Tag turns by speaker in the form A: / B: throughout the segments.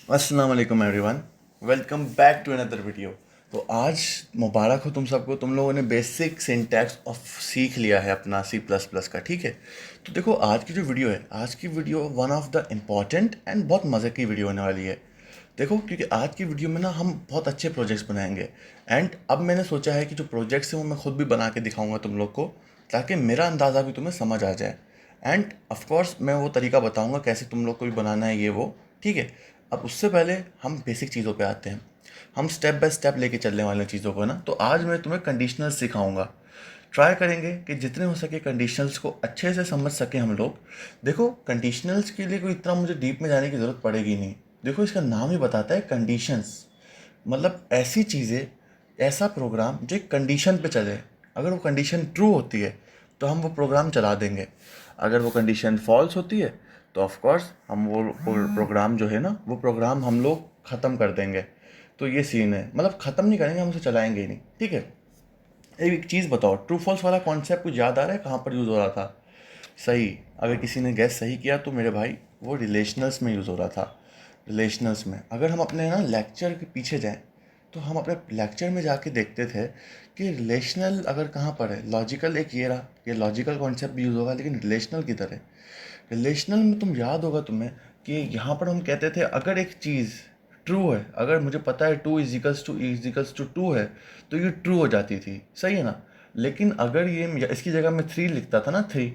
A: अस्सलाम वालेकुम everyone, welcome back to another video. तो आज मुबारक हो तुम सबको, तुम लोगों ने बेसिक सिंटैक्स ऑफ सीख लिया है अपना सी प्लस प्लस का। ठीक है, तो देखो आज की जो वीडियो है, आज की video one of the important and बहुत मज़े की वीडियो होने वाली है। देखो क्योंकि आज की वीडियो में ना हम बहुत अच्छे प्रोजेक्ट्स बनाएंगे। एंड अब मैंने सोचा है कि जो प्रोजेक्ट्स हैं वो मैं खुद भी बना के दिखाऊंगा तुम लोग को, ताकि मेरा अंदाज़ा भी तुम्हें समझ आ जाए। एंड ऑफ कोर्स मैं वो तरीका बताऊंगा कैसे तुम लोग को भी बनाना है ये वो। ठीक है, अब उससे पहले हम बेसिक चीज़ों पे आते हैं। हम स्टेप बाय स्टेप लेके चलने वाले हैं चीज़ों को ना। तो आज मैं तुम्हें कंडीशनल्स सिखाऊंगा। ट्राई करेंगे कि जितने हो सके कंडीशनल्स को अच्छे से समझ सकें हम लोग। देखो कंडीशनल्स के लिए कोई इतना मुझे डीप में जाने की ज़रूरत पड़ेगी नहीं। देखो इसका नाम ही बताता है कंडीशंस, मतलब ऐसी चीज़ें, ऐसा प्रोग्राम जो एक कंडीशन पे चले। अगर वो कंडीशन ट्रू होती है तो हम वो प्रोग्राम चला देंगे। अगर वो कंडीशन फॉल्स होती है तो ऑफ कोर्स हम वो प्रोग्राम जो है ना, वो प्रोग्राम हम लोग ख़त्म कर देंगे। तो ये सीन है, मतलब ख़त्म नहीं करेंगे, हम उसे चलाएंगे ही नहीं। ठीक है, एक चीज़ बताओ, ट्रू फॉल्स वाला कॉन्सेप्ट कुछ याद आ रहा है कहाँ पर यूज़ हो रहा था? सही, अगर किसी ने गैस सही किया तो मेरे भाई वो रिलेशनल्स में यूज़ हो रहा था। रिलेशनल्स में अगर हम अपने ना लेक्चर के पीछे जाएं तो हम अपने लेक्चर में जाके देखते थे कि रिलेशनल अगर कहाँ पर है। लॉजिकल एक ये रहा, ये लॉजिकल कॉन्सेप्ट भी यूज़ होगा, लेकिन रिलेशनल किधर है? रिलेशनल में तुम याद होगा तुम्हें कि यहाँ पर हम कहते थे अगर एक चीज़ ट्रू है, अगर मुझे पता है two is equals to two है, तो ये ट्रू हो जाती थी। सही है ना? लेकिन अगर ये इसकी जगह मैं थ्री लिखता था ना, थ्री,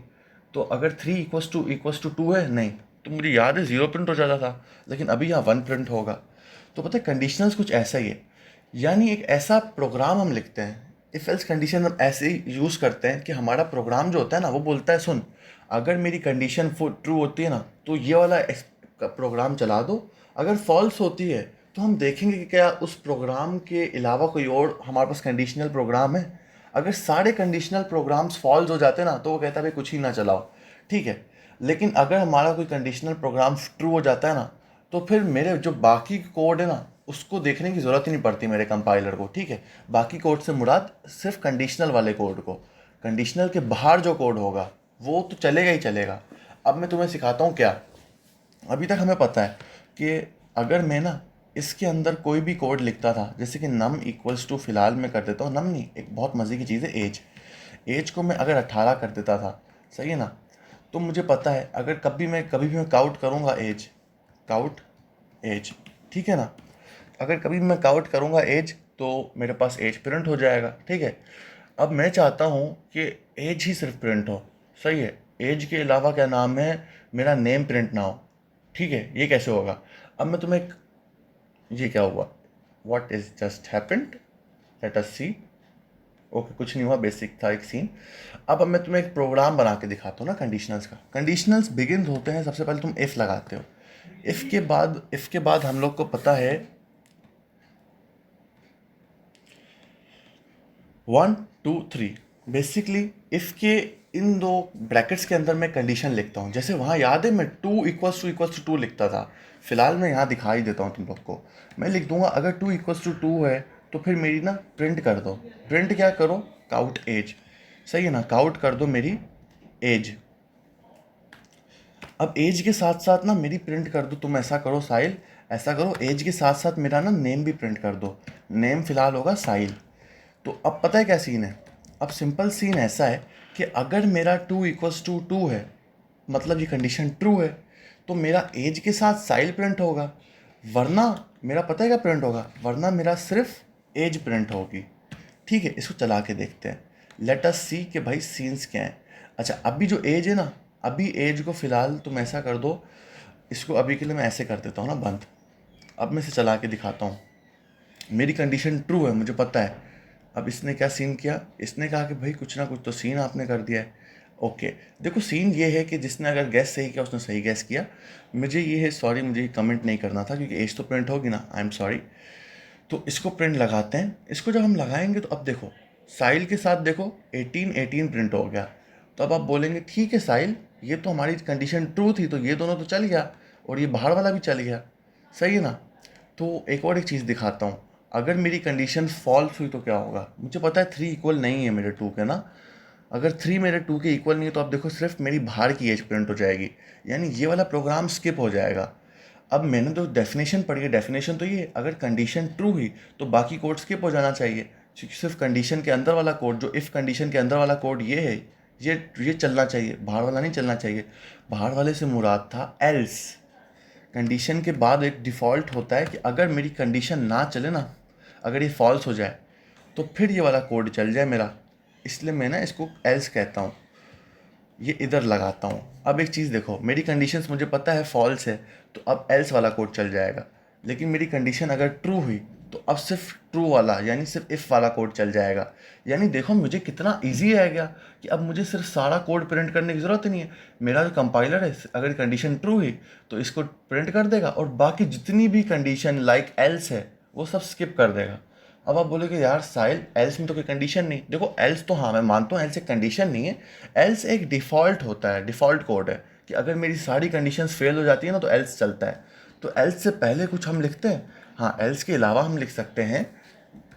A: तो अगर थ्री इक्वल्स टू टू है नहीं, तो मुझे याद है ज़ीरो प्रिंट हो जाता था। लेकिन अभी यहाँ वन प्रिंट होगा। तो पता है कंडीशनल्स कुछ ऐसा ही है। यानी एक ऐसा प्रोग्राम हम लिखते हैं, इफ एल्स कंडीशन हम ऐसे ही यूज़ करते हैं कि हमारा प्रोग्राम जो होता है ना, वो बोलता है सुन, अगर मेरी कंडीशन ट्रू होती है ना तो ये वाला प्रोग्राम चला दो। अगर फॉल्स होती है तो हम देखेंगे कि क्या उस प्रोग्राम के अलावा कोई और हमारे पास कंडीशनल प्रोग्राम है। अगर सारे कंडीशनल प्रोग्राम्स फॉल्स हो जाते ना तो वो कहता है भाई कुछ ही ना चलाओ। ठीक है, लेकिन अगर हमारा कोई कंडीशनल प्रोग्राम ट्रू हो जाता है ना, तो फिर मेरे जो बाकी कोड है ना, उसको देखने की ज़रूरत ही नहीं पड़ती मेरे कंपाइलर को। ठीक है, बाकी कोड से मुराद सिर्फ कंडीशनल वाले कोड को, कंडीशनल के बाहर जो कोड होगा वो तो चलेगा ही चलेगा। अब मैं तुम्हें सिखाता हूँ क्या। अभी तक हमें पता है कि अगर मैं ना इसके अंदर कोई भी कोड लिखता था, जैसे कि नम इक्वल्स टू, फिलहाल मैं कर देता हूँ नम नहीं, एक बहुत मज़े की चीज़ है एज। एज को मैं अगर 18 कर देता था, सही है ना, तो मुझे पता है अगर कभी भी मैं काउंट करूँगा एज, काउट एज, ठीक है ना, अगर कभी मैं काउंट करूँगा एज तो मेरे पास एज प्रिंट हो जाएगा। ठीक है, अब मैं चाहता हूँ कि एज ही सिर्फ प्रिंट हो। सही है, एज के अलावा क्या नाम है, मेरा नेम प्रिंट ना हो। ठीक है, ये कैसे होगा? अब मैं तुम्हें ये क्या हुआ, what is just happened, let us see. Okay, कुछ नहीं हुआ, बेसिक था एक सीन। अब मैं तुम्हें एक प्रोग्राम बना के दिखाता हूँ ना कंडीशनल्स का। कंडीशनल्स बिगिन होते हैं, सबसे पहले तुम इफ़ लगाते हो। इफ़ के बाद हम लोग को पता है 1 2 3। बेसिकली इफ़ के इन दो ब्रैकेट्स के अंदर मैं कंडीशन लिखता हूँ। जैसे वहाँ याद है मैं टू इक्वल्स टू लिखता था, फिलहाल मैं यहाँ दिखाई देता हूँ तुम लोग को। मैं लिख दूंगा अगर टू इक्वल्स टू टू है तो फिर मेरी ना प्रिंट कर दो। प्रिंट क्या करो, काउट एज। सही है ना, काउट कर दो मेरी एज। अब एज के साथ साथ ना मेरी प्रिंट कर दो, तुम ऐसा करो साहिल, ऐसा करो एज के साथ साथ मेरा ना नेम भी प्रिंट कर दो। नेम फिलहाल होगा साहिल। तो अब पता है क्या सीन है? अब सिंपल सीन ऐसा है कि अगर मेरा टू इक्वल्स टू टू है, मतलब ये कंडीशन ट्रू है, तो मेरा एज के साथ साइल प्रिंट होगा। वरना मेरा पता है क्या प्रिंट होगा, वरना मेरा सिर्फ एज प्रिंट होगी। ठीक है, इसको चला के देखते हैं। लेट अस सी कि भाई सीन्स क्या है। अच्छा, अभी जो एज है ना, अभी एज को फ़िलहाल तुम ऐसा कर दो, इसको अभी के लिए मैं ऐसे कर देता हूँ ना बंद। अब मैं इसे चला के दिखाता हूँ। मेरी कंडीशन ट्रू है, मुझे पता है। अब इसने क्या सीन किया, इसने कहा कि भाई कुछ ना कुछ तो सीन आपने कर दिया है। ओके, देखो सीन ये है कि जिसने अगर गैस सही किया उसने सही गैस किया। मुझे ये है, सॉरी मुझे कमेंट नहीं करना था क्योंकि एज तो प्रिंट होगी ना, आई एम सॉरी। तो इसको प्रिंट लगाते हैं। इसको जब हम लगाएंगे तो अब देखो साहिल के साथ देखो 18 प्रिंट हो गया। तो अब आप बोलेंगे ठीक है साहिल, ये तो हमारी कंडीशन ट्रू थी तो ये दोनों तो चल गया और ये बाहर वाला भी चल गया। सही है ना? तो एक और एक चीज़ दिखाता हूँ। अगर मेरी कंडीशन फॉल्स हुई तो क्या होगा? मुझे पता है थ्री इक्वल नहीं है मेरे टू के ना। अगर थ्री मेरे टू के इक्वल नहीं है तो अब देखो सिर्फ मेरी बाहर की एज प्रिंट हो जाएगी, यानी ये वाला प्रोग्राम स्किप हो जाएगा। अब मैंने तो डेफिनेशन पढ़ी है, डेफिनेशन तो ये है, अगर कंडीशन ट्रू हुई तो बाकी कोड स्किप हो जाना चाहिए, क्योंकि सिर्फ कंडीशन के अंदर वाला कोड, जो इफ़ कंडीशन के अंदर वाला कोड ये है, ये चलना चाहिए, बाहर वाला नहीं चलना चाहिए। बाहर वाले से मुराद था एल्स। कंडीशन के बाद एक डिफ़ॉल्ट होता है कि अगर मेरी कंडीशन ना चले ना, अगर ये फॉल्स हो जाए तो फिर ये वाला कोड चल जाए मेरा, इसलिए मैं ना इसको एल्स कहता हूँ, ये इधर लगाता हूँ। अब एक चीज़ देखो, मेरी कंडीशंस मुझे पता है फॉल्स है, तो अब एल्स वाला कोड चल जाएगा। लेकिन मेरी कंडीशन अगर ट्रू हुई तो अब सिर्फ ट्रू वाला यानी सिर्फ इफ़ वाला कोड चल जाएगा। यानी देखो मुझे कितना इजी है गया कि अब मुझे सिर्फ सारा कोड प्रिंट करने की ज़रूरत नहीं है। मेरा जो कंपाइलर है अगर कंडीशन ट्रू हुई तो इसको प्रिंट कर देगा, और बाकी जितनी भी कंडीशन लाइक एल्स है वो सब स्किप कर देगा। अब आप बोलोगे यार साहिल, एल्स में तो कोई कंडीशन नहीं। देखो एल्स तो हाँ मैं मानता हूँ एल्स एक कंडीशन नहीं है, एल्स एक डिफ़ॉल्ट होता है, डिफ़ॉल्ट कोड है कि अगर मेरी सारी कंडीशंस फेल हो जाती है ना तो एल्स चलता है। तो एल्स से पहले कुछ हम लिखते हैं, हाँ एल्स के अलावा हम लिख सकते हैं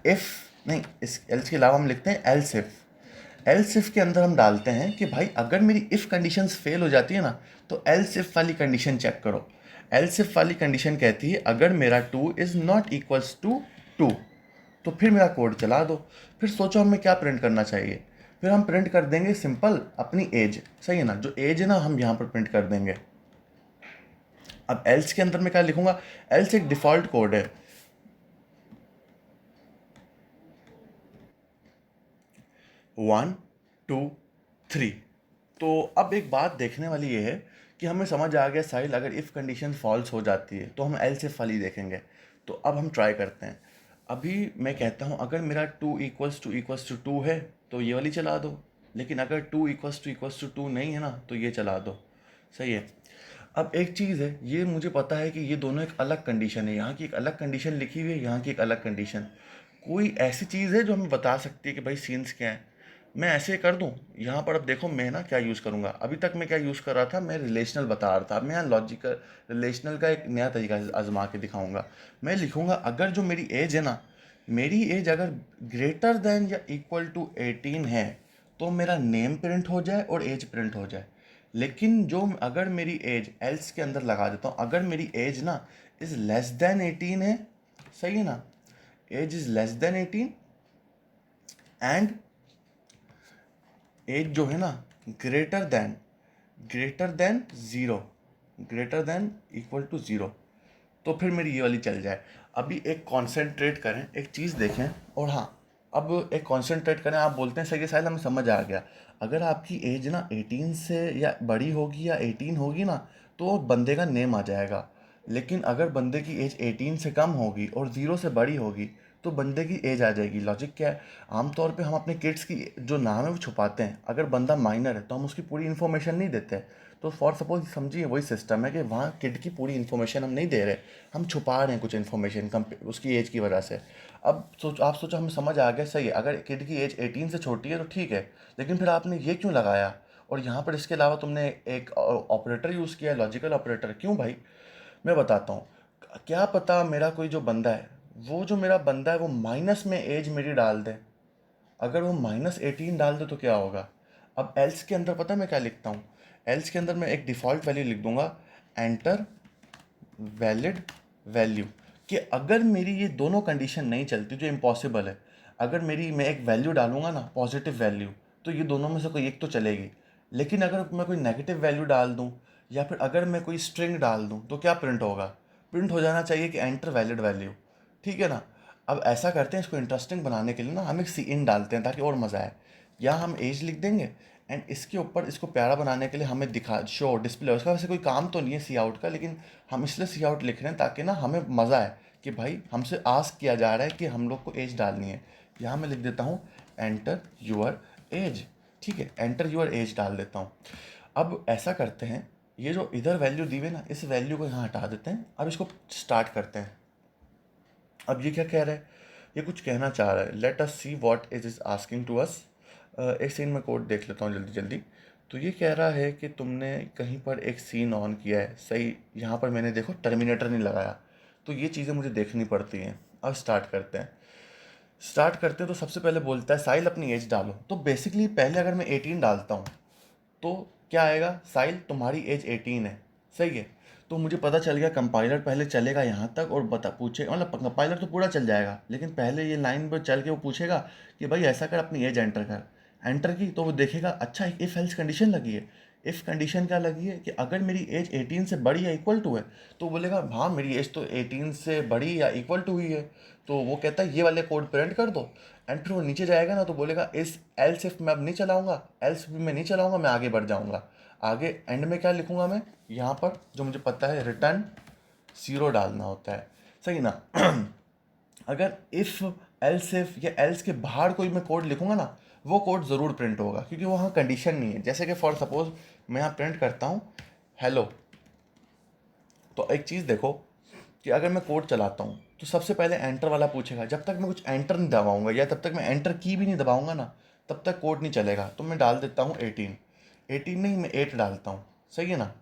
A: इफ़, नहीं इस एल्स के अलावा हम लिखते हैं एल्स इफ़। एल्स इफ़ के अंदर हम डालते हैं कि भाई अगर मेरी इफ़ कंडीशंस फेल हो जाती है ना तो एल्स इफ़ वाली कंडीशन चेक करो। एल्स इफ़ वाली कंडीशन कहती है अगर मेरा 2 इज़ नॉट इक्वल्स टू 2 तो फिर मेरा कोड चला दो। फिर सोचो हमें क्या प्रिंट करना चाहिए, फिर हम प्रिंट कर देंगे सिंपल अपनी एज, सही है ना, जो एज है ना हम यहाँ पर प्रिंट कर देंगे। अब एल्स के अंदर मैं क्या लिखूंगा, एल्स एक डिफ़ॉल्ट कोड है, 1 2 3। तो अब एक बात देखने वाली ये है कि हमें समझ आ गया साहिल अगर इफ़ कंडीशन फॉल्स हो जाती है तो हम एल्स इफ वाली देखेंगे। तो अब हम ट्राई करते हैं। अभी मैं कहता हूँ अगर मेरा 2 इक्वल्स टू 2 है तो ये वाली चला दो, लेकिन अगर 2 इक्वल्स टू 2 नहीं है ना तो ये चला दो, सही है। अब एक चीज़ है, ये मुझे पता है कि ये दोनों एक अलग कंडीशन है, यहाँ की एक अलग कंडीशन लिखी हुई है, यहाँ की एक अलग कंडीशन। कोई ऐसी चीज़ है जो हमें बता सकती है कि भाई सीन्स क्या है। मैं ऐसे कर दूं यहाँ पर। अब देखो मैं ना क्या यूज़ करूँगा, अभी तक मैं क्या यूज़ कर रहा था, मैं रिलेशनल बता रहा था। अब मैं यहाँ लॉजिकल रिलेशनल का एक नया तरीका आजमा के दिखाऊंगा। मैं लिखूँगा अगर जो मेरी एज है ना, मेरी एज अगर ग्रेटर देन या इक्वल टू 18 है तो मेरा नेम प्रिंट हो जाए और एज प्रिंट हो जाए। लेकिन जो अगर मेरी एज एल्स के अंदर लगा देता हूँ, अगर मेरी एज ना इज़ लेस देन 18 है, सही है ना, age is less than 18 and age जो है ना greater than zero, greater than equal to zero, तो फिर मेरी ये वाली चल जाए। अभी एक कॉन्सेंट्रेट करें, एक चीज़ देखें, और हाँ अब एक कॉन्सेंट्रेट करें। आप बोलते हैं सही है साहिल हमें समझ आ गया, अगर आपकी एज ना 18 से या बड़ी होगी या 18 होगी ना तो बंदे का नेम आ जाएगा। लेकिन अगर बंदे की एज 18 से कम होगी और 0 से बड़ी होगी तो बंदे की एज आ जाएगी। लॉजिक क्या है, आमतौर पे हम अपने किड्स की जो नाम है वो छुपाते हैं। अगर बंदा माइनर है तो हम उसकी पूरी इन्फॉर्मेशन नहीं देते। तो फॉर सपोज समझिए वही सिस्टम है कि वहाँ किड की पूरी इन्फॉर्मेशन हम नहीं दे रहे, हम छुपा रहे हैं कुछ इन्फॉर्मेशन कम उसकी एज की वजह से। अब आप सोचो हमें समझ आ गया, सही है, अगर किड की एज 18 से छोटी है तो ठीक है, लेकिन फिर आपने ये क्यों लगाया, और यहाँ पर इसके अलावा तुमने एक ऑपरेटर यूज़ किया है, लॉजिकल ऑपरेटर, क्यों भाई? मैं बताता हूँ। क्या पता मेरा कोई जो बंदा है, वो जो मेरा बंदा है वो माइनस में एज मेरी डाल दे, अगर वो -18 डाल दे तो क्या होगा। अब एल्स के अंदर पता है मैं क्या लिखता हूँ, एल्स के अंदर मैं एक डिफ़ॉल्ट वैल्यू लिख दूंगा, एंटर वैलिड वैल्यू, कि अगर मेरी ये दोनों कंडीशन नहीं चलती जो इम्पॉसिबल है, अगर मेरी मैं एक वैल्यू डालूंगा ना पॉजिटिव वैल्यू तो ये दोनों में से कोई एक तो चलेगी। लेकिन अगर मैं कोई नेगेटिव वैल्यू डाल दूं या फिर अगर मैं कोई स्ट्रिंग डाल दूं तो क्या प्रिंट होगा, प्रिंट हो जाना चाहिए कि एंटर वैलिड वैल्यू, ठीक है ना। अब ऐसा करते हैं, इसको इंटरेस्टिंग बनाने के लिए ना हम एक सी इन डालते हैं ताकि और मज़ा आए। या हम एज लिख देंगे एंड इसके ऊपर इसको प्यारा बनाने के लिए हमें दिखा शो डिस्प्ले, उसका वैसे कोई काम तो नहीं है सी आउट का, लेकिन हम इसलिए सी आउट लिख रहे हैं ताकि ना हमें मज़ा आए कि भाई हमसे आस्क किया जा रहा है कि हम लोग को एज डालनी है। यहाँ मैं लिख देता हूँ एंटर यूअर एज, ठीक है, एंटर यूअर एज डाल देता हूँ। अब ऐसा करते हैं, ये जो इधर वैल्यू दी हुई ना इस वैल्यू को यहाँ हटा देते हैं। अब इसको स्टार्ट करते हैं। अब ये क्या कह रहा है, ये कुछ कहना चाह रहा है, let us see what it is asking to us. एक सीन में कोड देख लेता हूँ जल्दी जल्दी। तो ये कह रहा है कि तुमने कहीं पर एक सीन ऑन किया है, सही, यहाँ पर मैंने देखो टर्मिनेटर नहीं लगाया, तो ये चीज़ें मुझे देखनी पड़ती हैं। अब स्टार्ट करते हैं। स्टार्ट करते हैं तो सबसे पहले बोलता है साहिल अपनी एज डालो। तो बेसिकली पहले अगर मैं 18 डालता हूँ तो क्या आएगा, साहिल तुम्हारी एज 18 है, सही है। तो मुझे पता चल गया कंपाइलर पहले चलेगा यहाँ तक और पूछे, मतलब कंपाइलर तो पूरा चल जाएगा, लेकिन पहले ये लाइन पर चल के वो पूछेगा कि भाई ऐसा कर, अपनी एज एंटर कर। एंटर की तो वो देखेगा अच्छा एक इफ़ एल्स कंडीशन लगी है। इफ़ कंडीशन क्या लगी है कि अगर मेरी एज 18 से बड़ी या इक्वल टू है, तो बोलेगा हाँ मेरी एज तो 18 से बड़ी या इक्वल टू ही है, तो वो कहता है ये वाले कोड प्रिंट कर दो। एंड फिर वो नीचे जाएगा ना, तो बोलेगा इस एल्स इफ मैं अब नहीं चलाऊंगा, एल्स भी मैं नहीं चलाऊंगा, मैं आगे बढ़ जाऊंगा। आगे एंड में क्या लिखूंगा मैं, यहाँ पर जो मुझे पता है रिटर्न 0 डालना होता है, सही ना। अगर इफ़ एल्स इफ या एल्स के बाहर कोई मैं कोड लिखूंगा ना, वो कोड ज़रूर प्रिंट होगा, क्योंकि वहाँ कंडीशन नहीं है। जैसे कि फॉर सपोज मैं यहाँ प्रिंट करता हूँ हेलो, तो एक चीज़ देखो कि अगर मैं कोड चलाता हूँ तो सबसे पहले एंटर वाला पूछेगा। जब तक मैं कुछ एंटर नहीं दबाऊंगा या तब तक मैं एंटर की भी नहीं दबाऊंगा ना, तब तक कोड नहीं चलेगा। तो मैं डाल देता हूँ 18, 18 नहीं मैं 8 डालता हूँ, सही है ना।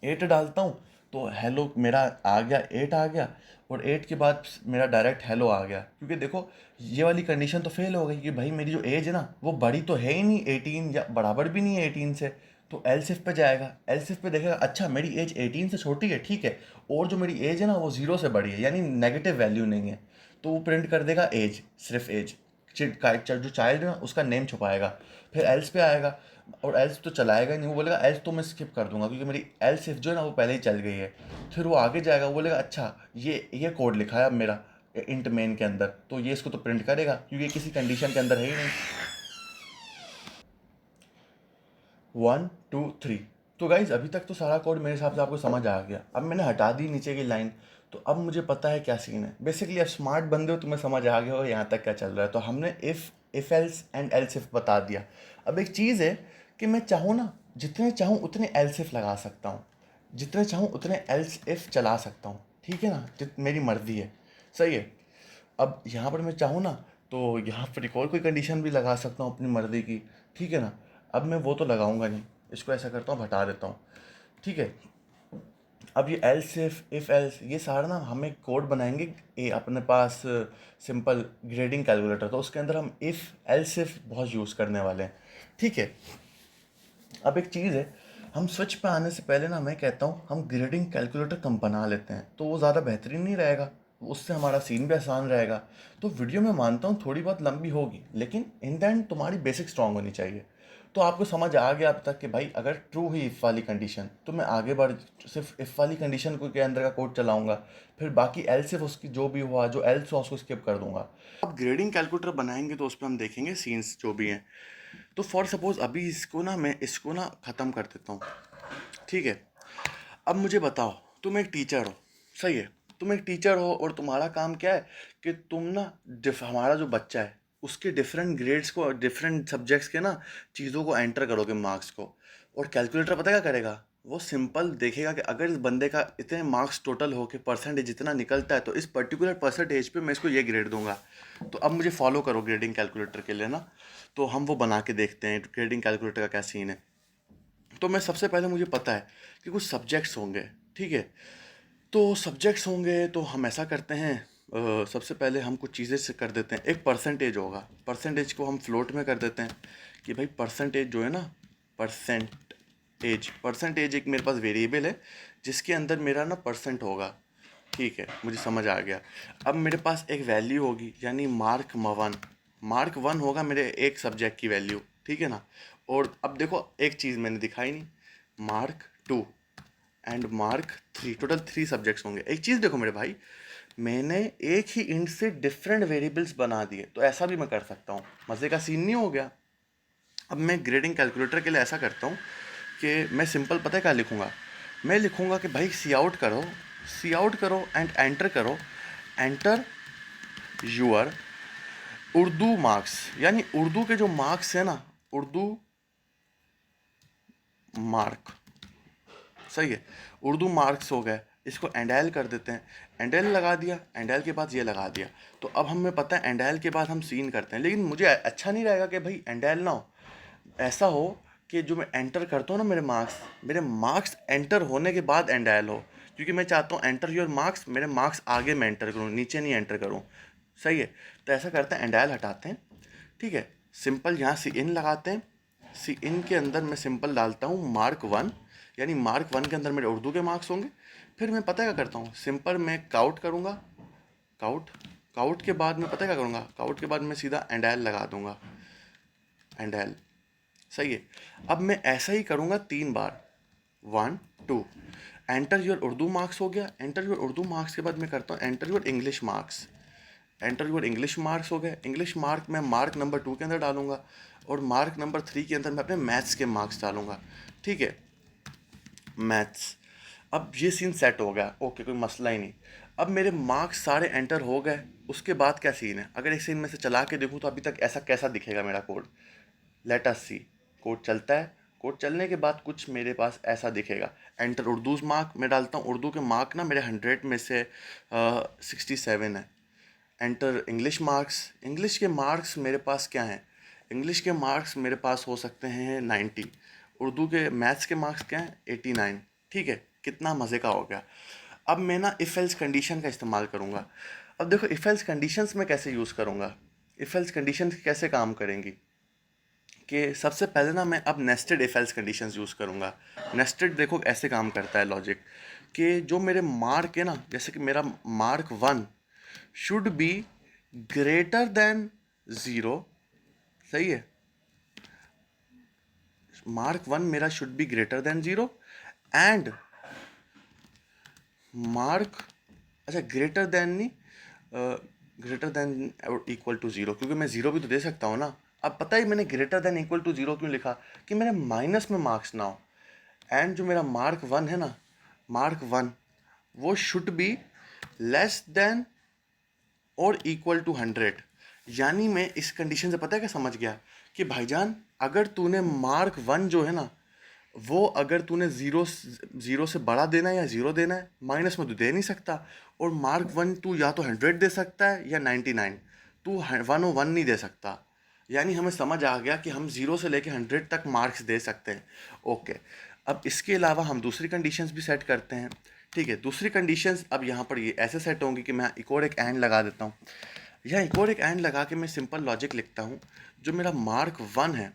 A: 8 डालता हूँ तो हेलो मेरा आ गया, 8 आ गया, और 8 के बाद मेरा डायरेक्ट हेलो आ गया। क्योंकि देखो ये वाली कंडीशन तो फेल हो गई कि भाई मेरी जो एज है ना वो बड़ी तो है ही नहीं 18, या बराबर भी नहीं है 18 से। तो एलसिफ पे जाएगा, एलसिफ पे देखेगा अच्छा मेरी एज 18 से छोटी है, ठीक है, और जो मेरी एज है ना वो 0 से बड़ी है, यानी नेगेटिव वैल्यू नहीं है, तो वो प्रिंट कर देगा एज, सिर्फ एज। जो चाइल्ड है ना उसका नेम छुपाएगा। फिर एल्स पे आएगा, और एल्स तो चलाएगा ही नहीं, वो बोलेगा एल्स तो मैं स्किप कर दूंगा क्योंकि मेरी एल्स इफ जो है ना वो पहले ही चल गई है। फिर वो आगे जाएगा, वो बोलेगा अच्छा ये कोड लिखा है अब मेरा इंट मेन के अंदर, तो ये इसको तो प्रिंट करेगा क्योंकि ये किसी कंडीशन के अंदर है ही नहीं। 1 2 3। तो गाइज अभी तक तो सारा कोड मेरे हिसाब से आपको समझ आ गया। अब मैंने हटा दी नीचे की लाइन, तो अब मुझे पता है क्या सीन है। बेसिकली अब स्मार्ट बंदे हो, तुम्हें समझ आ गया हो यहाँ तक क्या चल रहा है। तो हमने if else and else if बता दिया। अब एक चीज़ है कि मैं चाहूँ ना, जितने चाहूँ उतने एल्स इफ लगा सकता हूँ, जितने चाहूँ उतने एल्स इफ चला सकता हूँ, ठीक है ना, जित मेरी मर्ज़ी है, सही है। अब यहाँ पर मैं चाहूँ ना तो यहाँ पर एक और कोई कंडीशन भी लगा सकता हूँ अपनी मर्ज़ी की, ठीक है ना। अब मैं वो तो लगाऊंगा नहीं, इसको ऐसा करता हूँ हटा देता हूँ, ठीक है। अब ये एल्स इफ एल्स ये सारा ना हम एक कोड बनाएंगे, ये अपने पास सिंपल ग्रेडिंग कैलकुलेटर, तो उसके अंदर हम इफ़ एल्स इफ बहुत यूज़ करने वाले हैं, ठीक है। अब एक चीज़ है, हम स्विच पे आने से पहले ना मैं कहता हूँ हम ग्रेडिंग कैलकुलेटर कम बना लेते हैं, तो वो ज़्यादा बेहतरीन नहीं रहेगा, उससे हमारा सीन भी आसान रहेगा। तो वीडियो में मानता हूँ थोड़ी बहुत लंबी होगी, लेकिन इन द एंड तुम्हारी बेसिक स्ट्रांग होनी चाहिए। तो आपको समझ आ गया अब तक कि भाई अगर ट्रू हुई इफ़ वाली कंडीशन तो मैं आगे बढ़ सिर्फ इफ़ वाली कंडीशन को के अंदर का कोड चलाऊंगा, फिर बाकी एल सिर्फ उसकी जो भी हुआ, जो एल्स हुआ उसको स्किप कर दूंगा। अब ग्रेडिंग कैलकुलेटर बनाएंगे तो उस पर हम देखेंगे सीन्स जो भी हैं। तो फॉर सपोज अभी इसको ना मैं इसको ना ख़त्म कर देता हूँ, ठीक है। अब मुझे बताओ, तुम एक टीचर हो, सही है, तुम एक टीचर हो और तुम्हारा काम क्या है कि तुम ना हमारा जो बच्चा है उसके डिफरेंट ग्रेड्स को, डिफरेंट सब्जेक्ट्स के ना चीज़ों को एंटर करोगे, मार्क्स को। और कैलकुलेटर पता क्या करेगा, वो सिंपल देखेगा कि अगर इस बंदे का इतने मार्क्स टोटल हो के परसेंटेज जितना निकलता है तो इस पर्टिकुलर परसेंटेज पे मैं इसको ये ग्रेड दूंगा। तो अब मुझे फॉलो करो ग्रेडिंग कैलकुलेटर के लिए ना, तो हम वो बना के देखते हैं ग्रेडिंग कैलकुलेटर का क्या सीन है। तो मैं सबसे पहले मुझे पता है कि कुछ सब्जेक्ट्स होंगे, ठीक है। तो सब्जेक्ट्स होंगे तो हम ऐसा करते हैं, सबसे पहले हम कुछ चीज़ें से कर देते हैं। एक परसेंटेज होगा, परसेंटेज को हम फ्लोट में कर देते हैं कि भाई परसेंटेज जो है ना, परसेंटेज एक मेरे पास वेरिएबल है जिसके अंदर मेरा ना परसेंट होगा, ठीक है, मुझे समझ आ गया। अब मेरे पास एक वैल्यू होगी यानी मार्क वन होगा मेरे एक सब्जेक्ट की वैल्यू, ठीक है ना। और अब देखो एक चीज़ मैंने दिखाई नहीं, mark two and mark three, total 3 subjects होंगे। एक चीज़ देखो मेरे भाई, मैंने एक ही इंट से डिफरेंट वेरिएबल्स बना दिए, तो ऐसा भी मैं कर सकता हूँ, मज़े का सीन नहीं हो गया। अब मैं ग्रेडिंग कैलकुलेटर के लिए ऐसा करता हूँ कि मैं सिंपल पता है क्या लिखूँगा, मैं लिखूँगा कि भाई सी आउट करो एंड एंटर करो, एंटर यूअर उर्दू मार्क्स, यानी उर्दू के जो मार्क्स है ना, उर्दू मार्क, सही है, उर्दू मार्क्स हो गए। इसको एंडैल कर देते हैं, एंडैल लगा दिया, एंडैल के बाद ये लगा दिया। तो अब हमें पता है एंडैल के बाद हम सीन करते हैं, लेकिन मुझे अच्छा नहीं रहेगा कि भाई एंडैल ना हो, ऐसा हो कि जो मैं एंटर करता हूँ ना मेरे मार्क्स एंटर होने के बाद एंडैल हो, क्योंकि मैं चाहता हूँ एंटर योर मार्क्स, मेरे मार्क्स आगे मैं एंटर करूँ, नीचे नहीं एंटर करूँ, सही है। तो ऐसा करते हैं, एंडैल हटाते हैं, ठीक है। सिंपल यहाँ सी इन लगाते हैं, सी इन के अंदर मैं सिंपल डालता हूँ मार्क वन, यानी मार्क 1 के अंदर मेरे उर्दू के मार्क्स होंगे। फिर मैं पता क्या करता हूँ, सिंपल मैं काउट करूँगा, काउट काउट के बाद मैं पता क्या करूँगा, काउट के बाद मैं सीधा एंड लगा दूंगा, एंड सही है। अब मैं ऐसा ही करूँगा 3 बार, 1 2, एंटर योर उर्दू मार्क्स हो गया। एंटर योर उर्दू मार्क्स के बाद मैं करता हूँ enter your English marks. Enter your English marks हो गए। इंग्लिश मार्क मैं मार्क नंबर 2 के अंदर डालूंगा और मार्क नंबर 3 के अंदर मैं अपने मैथ्स के मार्क्स डालूंगा। ठीक है, मैथ्स। अब ये सीन सेट हो गया, ओके, कोई मसला ही नहीं। अब मेरे मार्क्स सारे एंटर हो गए, उसके बाद क्या सीन है, अगर एक सीन में से चला के देखूँ तो अभी तक ऐसा कैसा दिखेगा मेरा कोड। लेट अस सी, कोड चलता है। कोड चलने के बाद कुछ मेरे पास ऐसा दिखेगा, एंटर उर्दू मार्क। मैं डालता हूँ उर्दू के मार्क ना मेरे 100 में से 67 है। Enter English marks. इंग्लिश के मार्क्स मेरे पास क्या हैं, इंग्लिश के मार्क्स मेरे पास हो सकते हैं 90। उर्दू के मैथ्स के मार्क्स क्या हैं, 89। ठीक है, कितना मज़े का हो गया। अब मैं ना इफ़ एल्स कंडीशन का इस्तेमाल करूँगा। अब देखो इफ़ एल्स कंडीशंस में कैसे यूज़ करूँगा, इफ़ एल्स कंडीशंस कैसे काम करेंगी, कि सबसे पहले ना मैं अब nested if else conditions use करूँगा। नेस्टेड देखो ऐसे काम करता है लॉजिक, कि जो मेरे मार्क है ना, जैसे कि मेरा mark 1 should be greater than 0। सही है, मार्क 1 मेरा should be greater than 0 and mark, अच्छा ग्रेटर देन नहीं, ग्रेटर देन और इक्वल टू 0, क्योंकि मैं 0 भी तो दे सकता हूँ ना। अब पता है मैंने ग्रेटर देन इक्वल टू 0 क्यों लिखा, कि मेरे माइनस में मार्क्स ना हो। एंड जो मेरा मार्क 1 है ना, मार्क 1 वो शुड बी लेस देन और इक्वल टू 100। यानी मैं इस कंडीशन से पता है क्या समझ गया, कि भाईजान अगर तूने मार्क 1 जो है ना, वो अगर तूने ज़ीरो से बड़ा देना है या ज़ीरो देना है, माइनस में तो दे नहीं सकता। और मार्क 1 तू या तो 100 दे सकता है या 99, तू 101 नहीं दे सकता। यानी हमें समझ आ गया कि हम 0 से लेके 100 तक मार्क्स दे सकते हैं। ओके, अब इसके अलावा हम दूसरी कंडीशंस भी सेट करते हैं। ठीक है, दूसरी कंडीशंस अब यहाँ पर ये ऐसे सेट होंगी कि मैं एक और एक एंड लगा देता हूँ। यहाँ एक और एक एंड लगा के मैं सिंपल लॉजिक लिखता हूँ। जो मेरा मार्क 1 है,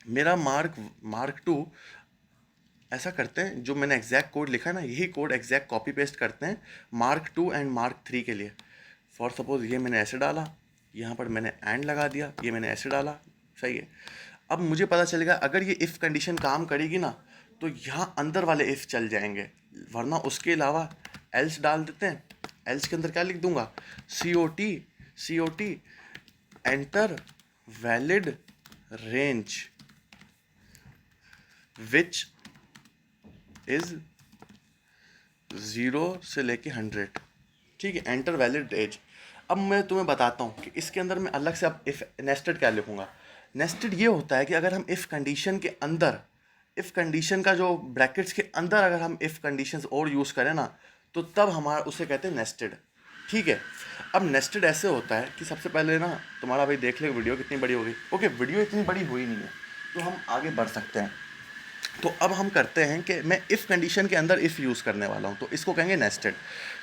A: मेरा मार्क 2, ऐसा करते हैं जो मैंने एग्जैक्ट कोड लिखा है ना, यही कोड एग्जैक्ट कॉपी पेस्ट करते हैं मार्क 2 एंड मार्क 3 के लिए। फॉर सपोज ये मैंने ऐसे डाला, यहाँ पर मैंने एंड लगा दिया, ये मैंने ऐसे डाला। सही है, अब मुझे पता चलेगा अगर ये इफ़ कंडीशन काम करेगी ना, तो यहाँ अंदर वाले इफ़ चल जाएंगे, वरना उसके अलावा एल्स डाल देते हैं। एल्स के अंदर क्या लिख दूंगा, C O T enter valid range which is 0 से लेके 100। ठीक है, एंटर वैलिड एज। अब मैं तुम्हें बताता हूँ कि इसके अंदर मैं अलग से अब इफ नेस्टेड क्या लिखूंगा। नेस्टेड ये होता है कि अगर हम इफ़ कंडीशन के अंदर, इफ़ कंडीशन का जो ब्रैकेट्स के अंदर अगर हम इफ़ कंडीशंस और यूज़ करें ना, तो तब हमारा उसे कहते हैं नेस्टेड। ठीक है, अब नेस्टेड ऐसे होता है कि सबसे पहले ना तुम्हारा भाई देख ले वीडियो कितनी बड़ी हो गई। ओके, वीडियो इतनी बड़ी हुई नहीं है, तो हम आगे बढ़ सकते हैं। तो अब हम करते हैं कि मैं इफ़ कंडीशन के अंदर इफ़ यूज़ करने वाला हूँ, तो इसको कहेंगे नेस्टेड।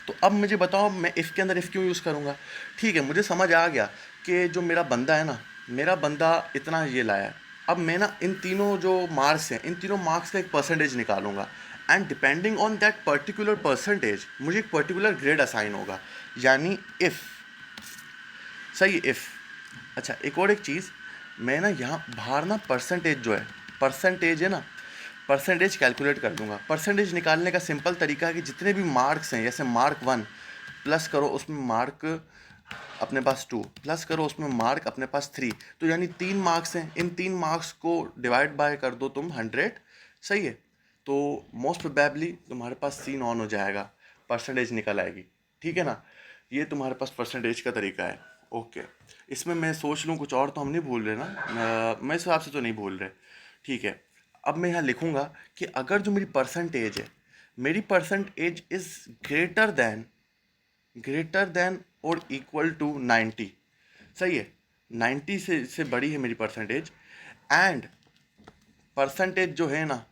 A: तो अब मुझे बताओ मैं इफ़ के अंदर इफ़ क्यों यूज़ करूँगा। ठीक है, मुझे समझ आ गया कि जो मेरा बंदा है ना, मेरा बंदा इतना ये लाया है। अब मैं ना इन तीनों जो मार्क्स हैं, इन तीनों मार्क्स का एक परसेंटेज निकालूंगा and depending on that particular percentage मुझे एक पर्टिकुलर ग्रेड असाइन होगा, यानी इफ़। सही, इफ़। अच्छा, एक और एक चीज़, मैं ना यहाँ बाहर ना परसेंटेज जो है, परसेंटेज है ना, परसेंटेज कैलकुलेट कर दूंगा। परसेंटेज निकालने का सिंपल तरीका है कि जितने भी मार्क्स हैं, जैसे मार्क 1 प्लस करो उसमें मार्क अपने पास 2 प्लस करो उसमें मार्क अपने पास 3, तो यानी 3 मार्क्स हैं, इन 3 मार्क्स को डिवाइड बाय कर दो तुम 100। सही है, तो मोस्ट प्रोबेबली तुम्हारे पास सीन ऑन हो जाएगा, परसेंटेज निकल आएगी। ठीक है ना, ये तुम्हारे पास परसेंटेज का तरीका है। ओके, इसमें मैं सोच लूँ कुछ और तो हम नहीं भूल रहे ना, मैं इस हिसाब से तो नहीं भूल रहे। ठीक है, अब मैं यहाँ लिखूँगा कि अगर जो मेरी परसेंटेज है, मेरी परसेंटेज इज़ ग्रेटर देन और इक्वल टू 90। सही है, 90 से बड़ी है मेरी परसेंटेज, एंड परसेंटेज जो है ना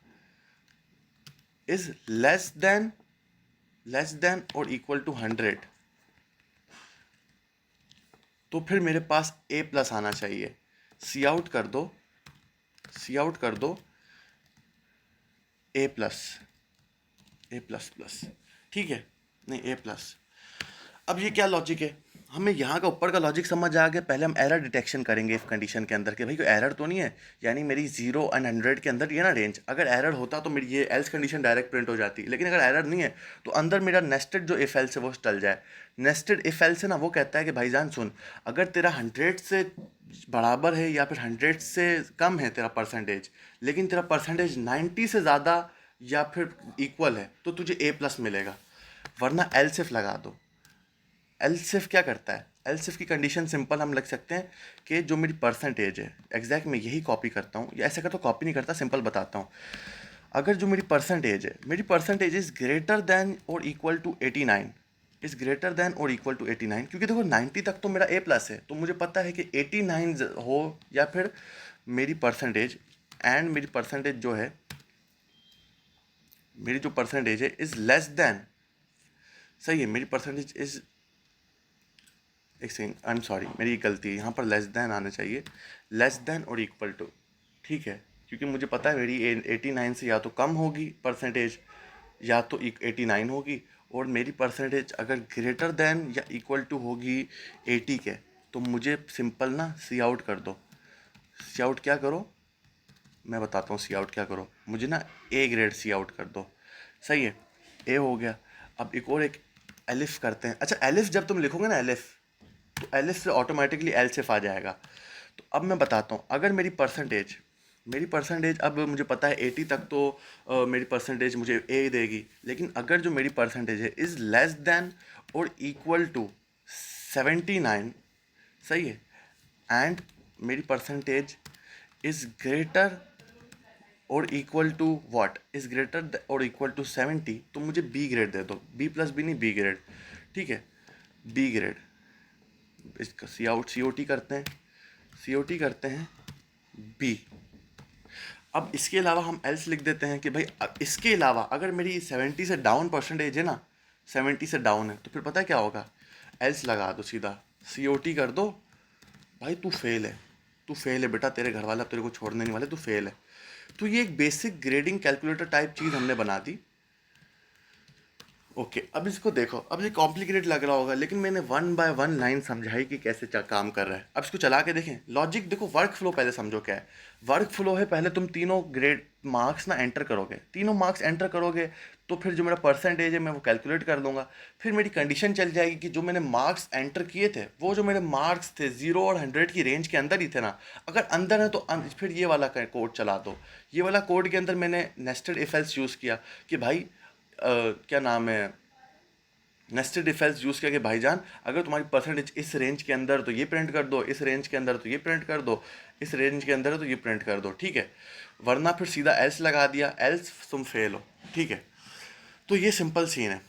A: इज लेस देन और इक्वल टू 100, तो फिर मेरे पास ए प्लस आना चाहिए। सी आउट कर दो, सी आउट कर दो, ए प्लस, ए प्लस प्लस, ठीक है, नहीं ए प्लस। अब ये क्या लॉजिक है, हमें यहाँ का ऊपर का लॉजिक समझ आ गया। पहले हम एरर डिटेक्शन करेंगे इफ कंडीशन के अंदर कि भाई कोई एरर तो नहीं है, यानी मेरी 0 एंड 100 के अंदर ये ना रेंज, अगर एरर होता तो मेरी ये एल्स कंडीशन डायरेक्ट प्रिंट हो जाती, लेकिन अगर एरर नहीं है तो अंदर मेरा नेस्टेड जो इफ एल्स है वो टल जाए। नेस्टेड इफ एल्स है ना, वो कहता है कि भाईजान सुन, अगर तेरा 100 से बराबर है या फिर 100 से कम है तेरा परसेंटेज, लेकिन तेरा परसेंटेज 90 से ज़्यादा या फिर इक्वल है, तो तुझे ए प्लस मिलेगा, वरना एल सिफ लगा दो। एलसिफ क्या करता है, एलसिफ की कंडीशन सिंपल हम लिख सकते हैं कि जो मेरी परसेंटेज है, एग्जैक्ट मैं यही कॉपी करता हूँ, या ऐसे कर तो कॉपी नहीं करता, सिंपल बताता हूँ। अगर जो मेरी परसेंटेज है, मेरी परसेंटेज इज़ ग्रेटर देन और equal to 89, is greater than और इक्वल टू 89, क्योंकि देखो 90 तक तो मेरा ए प्लस है, तो मुझे पता है कि 89 हो या फिर मेरी परसेंटेज, एंड मेरी परसेंटेज जो है, मेरी जो परसेंटेज है इज़ लेस देन, सही है, मेरी परसेंटेज इज़, एक सेकेंड, आई एम सॉरी, मेरी गलती है, यहाँ पर लेस देन आना चाहिए, लेस देन और इक्वल टू, ठीक है, क्योंकि मुझे पता है मेरी 89 से या तो कम होगी परसेंटेज या तो 89 होगी, और मेरी परसेंटेज अगर ग्रेटर देन या इक्वल टू होगी 80 के, तो मुझे सिंपल ना सी आउट कर दो। सी आउट क्या करो, मैं बताता हूँ सी आउट क्या करो, मुझे ना ए ग्रेड सी आउट कर दो, सही है, ए हो गया। अब एक और एक एलिफ करते हैं। अच्छा, एलिफ जब तुम लिखोगे ना एलिफ, तो एलिफ से ऑटोमेटिकली एल सिफ आ जाएगा। तो अब मैं बताता हूँ, अगर मेरी परसेंटेज अब मुझे पता है 80 तक तो मेरी परसेंटेज मुझे ए देगी, लेकिन अगर जो मेरी परसेंटेज है इज़ लेस देन और इक्वल टू 79, सही है, एंड मेरी परसेंटेज इज़ ग्रेटर और equal to what, is greater और इक्वल टू 70, तो मुझे बी ग्रेड दे दो, बी प्लस बी नहीं, बी ग्रेड, ठीक है, बी ग्रेड। इसका सी ओ टी करते हैं, सी ओ टी करते हैं बी। अब इसके अलावा हम एल्स लिख देते हैं कि भाई इसके अलावा अगर मेरी 70 से डाउन परसेंटेज है ना, 70 से डाउन है, तो फिर पता है क्या होगा, एल्स लगा दो सीधा, सी ओ टी कर दो, भाई तू फेल है, तू फेल है बेटा, तेरे घर वाले अब तेरे को छोड़ने नहीं वाले, तू फेल है। तो ये एक बेसिक ग्रेडिंग कैलकुलेटर टाइप चीज़ हमने बना दी। ओके, अब इसको देखो, अब ये कॉम्प्लिकेटेड लग रहा होगा, लेकिन मैंने 1 बाय 1 लाइन समझाई कि कैसे काम कर रहा है। अब इसको चला के देखें, लॉजिक देखो, वर्क फ्लो पहले समझो क्या है। वर्क फ्लो है, पहले तुम तीनों ग्रेड मार्क्स ना एंटर करोगे, तीनों मार्क्स एंटर करोगे, तो फिर जो मेरा परसेंटेज है मैं वो कैलकुलेट कर लूँगा। फिर मेरी कंडीशन चल जाएगी कि जो मैंने मार्क्स एंटर किए थे, वो जो मेरे मार्क्स थे 0 और 100 की रेंज के अंदर ही थे ना, अगर अंदर है तो फिर ये वाला कोड चला दो। ये वाला कोड के अंदर मैंने नेस्टेड इफ एल्स यूज़ किया कि भाई क्या नाम है, नेस्टेड इफ एल्स यूज़ किया कि भाईजान अगर तुम्हारी परसेंटेज इस रेंज के अंदर तो ये प्रिंट कर दो, इस रेंज के अंदर तो ये प्रिंट कर दो, इस रेंज के अंदर है तो ये प्रिंट कर दो, ठीक है, वरना फिर सीधा एल्स लगा दिया, एल्स तुम फेल हो, ठीक है। तो ये सिंपल सीन है।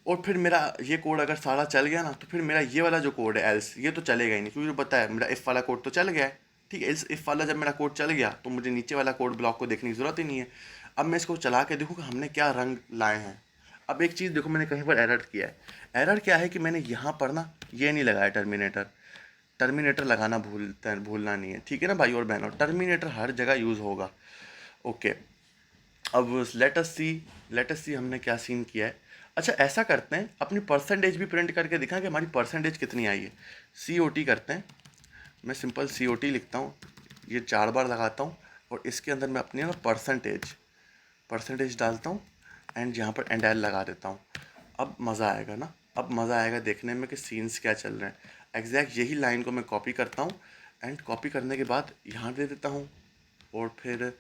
A: और फिर मेरा ये कोड अगर सारा चल गया ना, तो फिर मेरा ये वाला जो कोड है एल्स, ये तो चलेगा ही नहीं, क्योंकि पता है मेरा इफ़ वाला कोड तो चल गया है, ठीक है, इफ़ वाला जब मेरा कोड चल गया तो मुझे नीचे वाला कोड ब्लॉक को देखने की ज़रूरत ही नहीं है। अब मैं इसको चला के देखूँ कि हमने क्या रंग लाए हैं। अब एक चीज़ देखो, मैंने कहीं पर एरर किया है। एरर क्या है कि मैंने यहाँ पर ना ये नहीं लगाया टर्मिनेटर, टर्मिनेटर लगाना भूलना नहीं है, ठीक है ना भाई और बहनों, टर्मिनेटर हर जगह यूज़ होगा। ओके, अब लेट अस सी हमने क्या सीन किया है। अच्छा, ऐसा करते हैं, अपनी परसेंटेज भी प्रिंट करके दिखाएं कि हमारी परसेंटेज कितनी आई है। सी ओ टी करते हैं, मैं सिंपल सी ओ टी लिखता हूँ, ये 4 बार लगाता हूँ, और इसके अंदर मैं अपनी ना परसेंटेज डालता हूँ, एंड यहाँ पर एंड एल लगा देता हूँ। अब मज़ा आएगा ना, अब मज़ा आएगा देखने में कि सीन्स क्या चल रहे हैं। एग्जैक्ट यही लाइन को मैं कॉपी करता हूँ, एंड कॉपी करने के बाद यहाँ दे देता हूँ, और फिर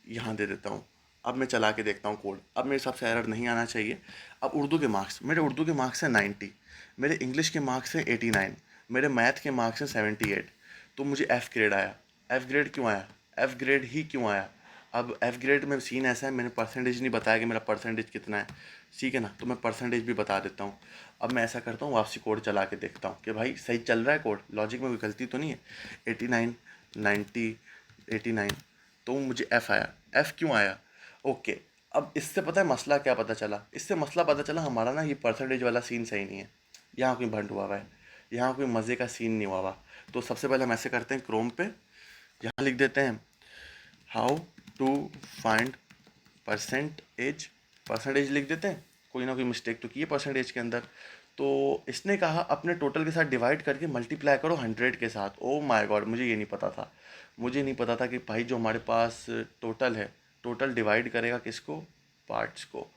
A: यहाँ दे देता हूँ। अब मैं चला के देखता हूँ कोड, अब मेरे हिसाब से एरर नहीं आना चाहिए। अब उर्दू के मार्क्स, मेरे उर्दू के मार्क्स हैं 90, मेरे इंग्लिश के मार्क्स हैं 89, मेरे मैथ के मार्क्स हैं 78, तो मुझे एफ़ ग्रेड आया। एफ़ ग्रेड क्यों आया, एफ़ ग्रेड ही क्यों आया? अब एफ़ ग्रेड में सीन ऐसा है, मैंने परसेंटेज नहीं बताया कि मेरा परसेंटेज कितना है, ठीक है ना, तो मैं परसेंटेज भी बता देता हूँ। अब मैं ऐसा करता हूँ, वापसी कोड चला के देखता हूँ कि भाई सही चल रहा है कोड, लॉजिक में कोई गलती तो नहीं है। 89, 90, 89, तो मुझे एफ़ आया। एफ़ क्यों आया? ओके, अब इससे पता है मसला क्या पता चला? इससे मसला पता चला हमारा ना ये परसेंटेज वाला सीन सही नहीं है, यहाँ कोई भंड हुआ हुआ है, यहाँ कोई मज़े का सीन नहीं हुआ हुआ। तो सबसे पहले हम ऐसे करते हैं, क्रोम पे यहाँ लिख देते हैं हाउ टू फाइंड परसेंटेज लिख देते हैं, कोई ना कोई मिस्टेक तो की है परसेंटेज के अंदर। तो इसने कहा अपने टोटल के साथ डिवाइड करके मल्टीप्लाई करो 100 के साथ। ओ माय गॉड, मुझे ये नहीं पता था, मुझे नहीं पता था कि भाई जो हमारे पास टोटल है, टोटल डिवाइड करेगा किसको, पार्ट्स को।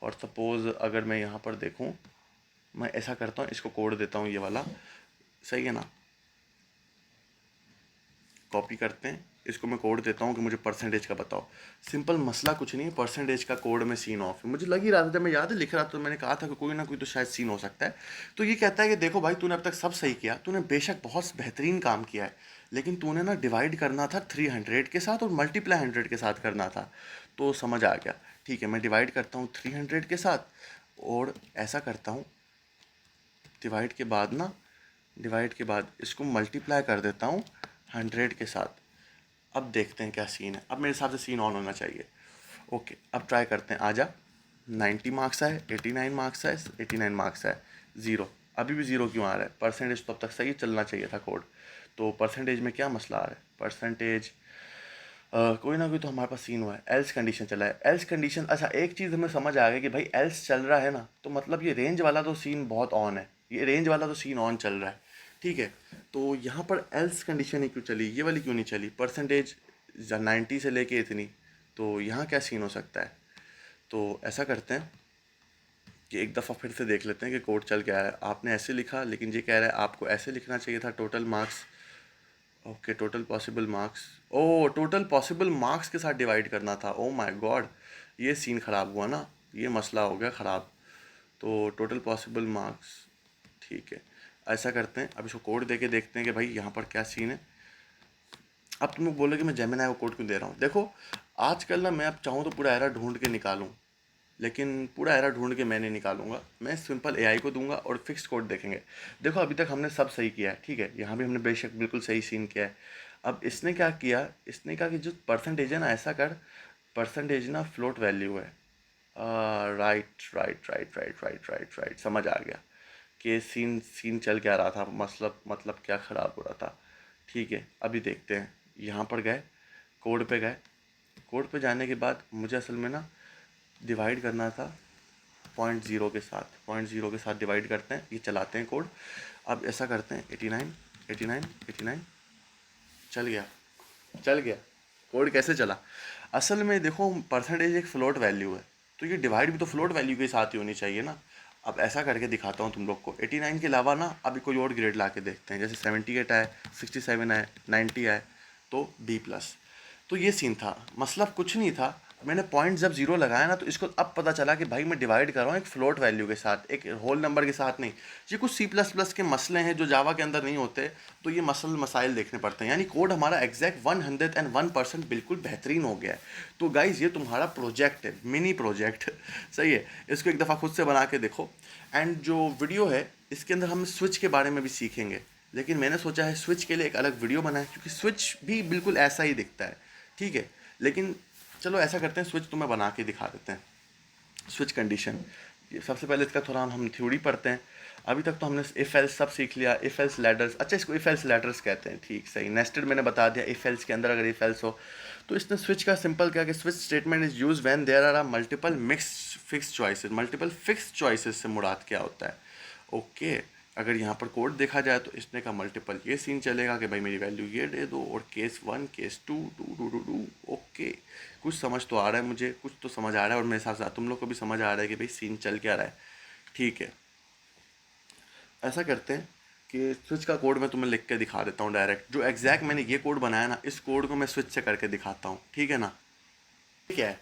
A: और सपोज़ अगर मैं यहाँ पर देखूँ, मैं ऐसा करता हूँ, इसको कोड देता हूँ ये वाला, सही है ना, कॉपी करते हैं, इसको मैं कोड देता हूँ कि मुझे परसेंटेज का बताओ। सिंपल मसला कुछ नहीं है, परसेंटेज का कोड में सीन ऑफ है। मुझे लग ही रहा था, जब मैं याद है लिख रहा था तो मैंने कहा था कि कोई ना कोई तो शायद सीन हो सकता है। तो ये कहता है कि देखो भाई, तूने अब तक सब सही किया, तूने बेशक बहुत बेहतरीन काम किया है, लेकिन तूने ना डिवाइड करना था 300 के साथ और मल्टीप्लाई 100 के साथ करना था। तो समझ आ गया, ठीक है, मैं डिवाइड करता हूँ 300 के साथ और ऐसा करता हूँ, डिवाइड के बाद इसको मल्टीप्लाई कर देता हूँ 100 के साथ। अब देखते हैं क्या सीन है। अब मेरे हिसाब से सीन ऑन होना चाहिए। ओके, अब ट्राई करते हैं। आजा, 90 मार्क्स आए, 89 मार्क्स आए, 89 मार्क्स आए, ज़ीरो। अभी भी ज़ीरो क्यों आ रहा है? परसेंटेज तो अब तक सही चलना चाहिए था कोड। तो परसेंटेज में क्या मसला आ रहा है? परसेंटेज कोई ना कोई तो हमारे पास सीन हुआ है। एल्स कंडीशन चला है, एल्स कंडीशन। अच्छा, एक चीज़ हमें समझ आ गई कि भाई एल्स चल रहा है ना, तो मतलब ये रेंज वाला तो सीन बहुत ऑन है, ये रेंज वाला तो सीन ऑन चल रहा है, ठीक है। तो यहाँ पर एल्स कंडीशन ही क्यों चली, ये वाली क्यों नहीं चली? परसेंटेज 90 से लेके इतनी, तो यहाँ क्या सीन हो सकता है? तो ऐसा करते हैं कि एक दफ़ा फिर से देख लेते हैं कि कोड चल क्या है। आपने ऐसे लिखा, लेकिन ये कह रहा है आपको ऐसे लिखना चाहिए था, total marks. Okay, total possible marks, ओ टोटल पॉसिबल मार्क्स के साथ डिवाइड करना था। ओ माय गॉड, ये सीन ख़राब हुआ ना, ये मसला हो गया ख़राब। तो टोटल पॉसिबल मार्क्स, ठीक है, ऐसा करते हैं। अब इसको कोड दे के देखते हैं कि भाई यहाँ पर क्या सीन है। अब तुम लोग बोले कि मैं जेमिनी को कोड क्यों दे रहा हूँ। देखो, आजकल ना मैं अब चाहूँ तो पूरा एरर ढूंढ के निकालूँ, लेकिन पूरा एरर ढूंढ के मैं नहीं निकालूंगा। मैं सिंपल एआई को दूंगा और फिक्स कोड देखेंगे। देखो, अभी तक हमने सब सही किया है, ठीक है, यहाँ भी हमने बेशक बिल्कुल सही सीन किया है। अब इसने क्या किया, इसने कहा कि जो परसेंटेज है ना, ऐसा कर, परसेंटेज ना फ्लोट वैल्यू है। Right right right right right right right, समझ आ गया कि सीन सीन चल क्या रहा था, मतलब क्या ख़राब हो रहा था। ठीक है, अभी देखते हैं। यहाँ पर गए, कोड पे गए, कोड पे जाने के बाद मुझे असल में ना डिवाइड करना था 0.0 के साथ, 0.0 के साथ डिवाइड करते हैं, ये चलाते हैं कोड। अब ऐसा करते हैं, 89 89 89, चल गया, चल गया। कोड कैसे चला? असल में देखो, परसेंटेज एक फ्लोट वैल्यू है, तो ये डिवाइड भी तो फ्लोट वैल्यू के साथ ही होनी चाहिए ना। अब ऐसा करके दिखाता हूँ तुम लोग को। 89 के अलावा ना अभी कोई और ग्रेड ला के देखते हैं, जैसे 78 आए, 67 आए, 90 आए, तो B+। तो ये सीन था, मतलब कुछ नहीं था। मैंने पॉइंट जब जीरो लगाया ना, तो इसको अब पता चला कि भाई मैं डिवाइड कर रहा हूँ एक फ्लोट वैल्यू के साथ, एक होल नंबर के साथ नहीं। ये कुछ C++ के मसले हैं जो जावा के अंदर नहीं होते, तो ये मसाइल देखने पड़ते हैं। यानी कोड हमारा एग्जैक्ट 101% बिल्कुल बेहतरीन हो गया है। तो गाइज, ये तुम्हारा प्रोजेक्ट है, मिनी प्रोजेक्ट सही है, इसको एक दफ़ा खुद से बना के देखो। एंड जो वीडियो है, इसके अंदर हम स्विच के बारे में भी सीखेंगे, लेकिन मैंने सोचा है स्विच के लिए एक अलग वीडियो बनाए, क्योंकि स्विच भी बिल्कुल ऐसा ही दिखता है, ठीक है। लेकिन चलो ऐसा करते हैं, स्विच तुम्हें बना के दिखा देते हैं। स्विच कंडीशन, ये सबसे पहले इसका थोड़ा हम थ्योरी पढ़ते हैं। अभी तक तो हमने इफ एल्स सब सीख लिया, इफ एल्स लैडर्स। अच्छा, इसको इफ एल्स लैडर्स कहते हैं, ठीक, सही। नेस्टेड मैंने बता दिया, इफ एल्स के अंदर अगर इफ एल्स हो। तो इसने स्विच का सिंपल क्या कि switch statement is use when there are multiple fix choices. Multiple fix choices से मुराद क्या होता है? ओके, अगर यहाँ पर कोड देखा जाए तो इसने का मल्टीपल ये सीन चलेगा कि भाई मेरी वैल्यू ये दे दो, और case 1, case 2, do do do do. Okay, कुछ समझ तो आ रहा है मुझे, कुछ तो समझ आ रहा है, और मेरे साथ साथ तुम लोग को भी समझ आ रहा है कि भाई सीन चल क्या रहा है, ठीक है। ऐसा करते हैं कि स्विच का कोड मैं तुम्हें लिख के दिखा देता हूँ डायरेक्ट। जो एग्जैक्ट मैंने ये कोड बनाया ना, इस कोड को मैं स्विच से करके दिखाता हूँ, ठीक है ना। ठीक है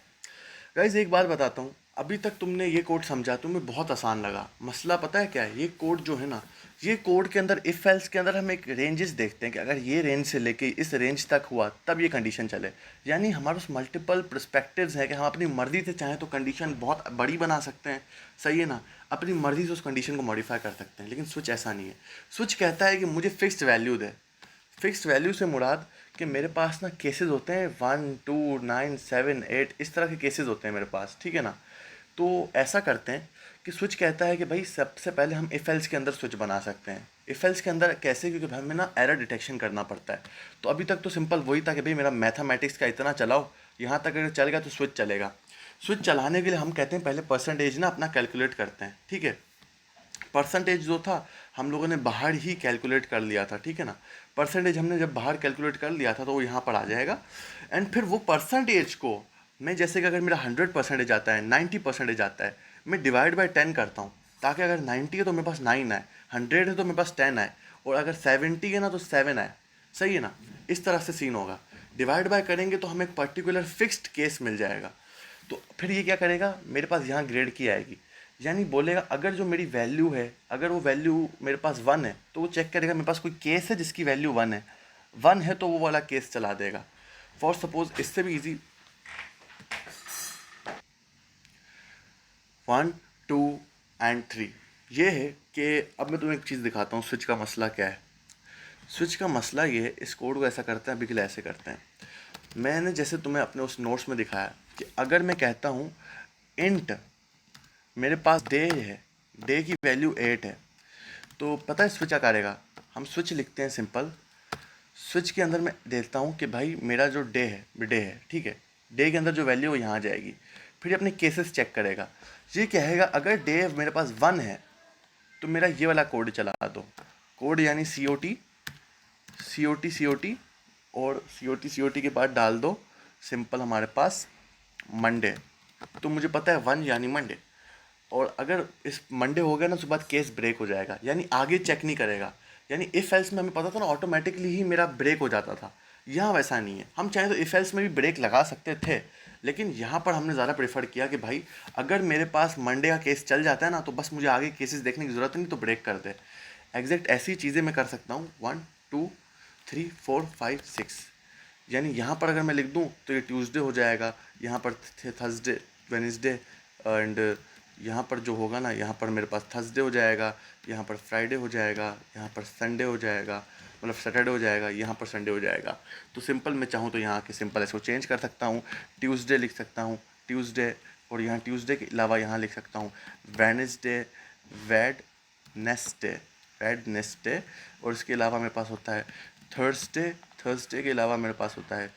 A: गाइज, एक बात बताता हूँ, अभी तक तुमने ये कोड समझा, तुम्हें बहुत आसान लगा। मसला पता है क्या है? ये कोड जो है ना, ये कोड के अंदर इफ एल्स के अंदर हम एक रेंजेस देखते हैं कि अगर ये रेंज से लेके इस रेंज तक हुआ तब ये कंडीशन चले। यानी हमारे पास मल्टीपल पर्सपेक्टिव्स हैं कि हम अपनी मर्जी से चाहें तो कंडीशन बहुत बड़ी बना सकते हैं, सही है ना, अपनी मर्जी से उस कंडीशन को मॉडिफाई कर सकते हैं। लेकिन स्विच ऐसा नहीं है। स्विच कहता है कि मुझे फिक्स्ड वैल्यू दे। फिक्स्ड वैल्यू से मुराद कि मेरे पास ना केसेस होते हैं 1, 2, 9, 7, 8, इस तरह के केसेस होते हैं मेरे पास, ठीक है ना। तो ऐसा करते हैं कि स्विच कहता है कि भाई सबसे पहले हम इफ एल्स के अंदर स्विच बना सकते हैं। इफ एल्स के अंदर कैसे? क्योंकि हमें ना एरर डिटेक्शन करना पड़ता है। तो अभी तक तो सिंपल वही था कि भाई मेरा मैथमेटिक्स का इतना चलाओ, यहाँ तक अगर चल गया तो स्विच चलेगा। स्विच चलाने के लिए हम कहते हैं पहले परसेंटेज ना अपना कैलकुलेट करते हैं, ठीक है। परसेंटेज जो था हम लोगों ने बाहर ही कैलकुलेट कर लिया था, ठीक है ना। परसेंटेज हमने जब बाहर कैलकुलेट कर लिया था तो वो यहाँ पर आ जाएगा। एंड फिर वो परसेंटेज को मैं, जैसे कि अगर मेरा 100% आता है, 90% आता है, मैं डिवाइड बाई 10 करता हूँ, ताकि अगर 90 है तो मेरे पास 9 आए, 100 है तो मेरे पास 10 आए, और अगर 70 है ना तो 7 आए। सही है ना। इस तरह से सीन होगा। डिवाइड बाय करेंगे तो हमें एक पर्टिकुलर फिक्स्ड केस मिल जाएगा। तो फिर ये क्या करेगा, मेरे पास यहाँ ग्रेड की आएगी, यानी बोलेगा अगर जो मेरी वैल्यू है, अगर वो वैल्यू मेरे पास 1 है तो वो चेक करेगा मेरे पास कोई केस है जिसकी वैल्यू 1 है। 1 है तो वो वाला केस चला देगा। फॉर सपोज इससे भी इजी, 1 2 एंड 3 ये है कि अब मैं तुम्हें एक चीज़ दिखाता हूँ स्विच का मसला क्या है। स्विच का मसला ये है, इस कोड को ऐसा करते हैं, अभी के लिए ऐसे करते हैं। मैंने जैसे तुम्हें अपने उस नोट्स में दिखाया कि अगर मैं कहता हूँ इंट मेरे पास डे है, डे की वैल्यू 8 है, तो पता है स्विच क्या करेगा। हम स्विच लिखते हैं सिंपल। स्विच के अंदर मैं देता हूँ कि भाई मेरा जो डे है, ठीक है, डे के अंदर जो वैल्यू है वो यहाँ आ जाएगी। फिर ये अपने केसेस चेक करेगा। ये कहेगा अगर डे मेरे पास 1 है तो मेरा ये वाला कोड चला दो। कोड यानी सी ओ टी और सी ओ टी के बाद डाल दो सिंपल हमारे पास मंडे। तो मुझे पता है 1 यानी मंडे, और अगर इस मंडे हो गया ना उसके बाद केस ब्रेक हो जाएगा, यानी आगे चेक नहीं करेगा। यानी इफ एल्स में हमें पता था ना ऑटोमेटिकली ही मेरा ब्रेक हो जाता था। यहाँ वैसा नहीं है, हम चाहें तो इफ एल्स में भी ब्रेक लगा सकते थे, लेकिन यहाँ पर हमने ज़्यादा प्रेफर किया कि भाई अगर मेरे पास मंडे का केस चल जाता है ना तो बस मुझे आगे केसेस देखने की ज़रूरत नहीं, तो ब्रेक कर दे। एग्जैक्ट ऐसी चीज़ें मैं कर सकता हूँ 1 2 3 4 5 6। यानी यहाँ पर अगर मैं लिख दूँ तो ये ट्यूसडे हो जाएगा, यहाँ पर थर्सडे, वेडनेसडे, एंड यहाँ पर जो होगा ना, यहाँ पर मेरे पास थर्सडे हो जाएगा, यहाँ पर फ्राइडे हो जाएगा, यहाँ पर संडे हो जाएगा, मतलब सैटरडे हो जाएगा, यहाँ पर संडे हो जाएगा। तो सिंपल मैं चाहूँ तो यहाँ के सिंपल इसको चेंज कर सकता हूँ, ट्यूसडे लिख सकता हूँ, ट्यूसडे, और यहाँ ट्यूसडे के अलावा यहाँ लिख सकता हूँ वेडनेसडे, वेडनेसडे, वेडनेसडे, और इसके अलावा मेरे पास होता है थर्सडे, थर्सडे के अलावा मेरे पास होता है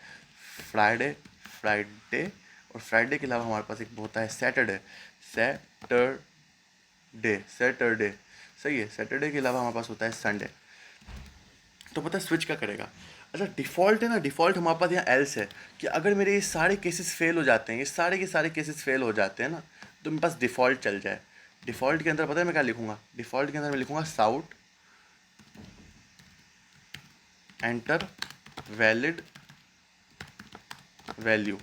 A: फ्राइडे, फ्राइडे, और फ्राइडे के अलावा हमारे पास एक होता है सैटरडे, सैटरडे, सैटरडे। सही है। सैटरडे के अलावा हमारे पास होता है संडे। तो पता है स्विच क्या करेगा। अच्छा डिफ़ॉल्ट है ना, डिफ़ॉल्ट हमारे पास यहाँ एल्स है कि अगर मेरे ये सारे केसेस फेल हो जाते हैं, ये सारे के सारे केसेस फेल हो जाते हैं ना, तो मेरे पास डिफ़ॉल्ट चल जाए। डिफ़ॉल्ट के अंदर पता है मैं क्या लिखूंगा, डिफ़ॉल्ट के अंदर मैं लिखूंगा cout enter valid value,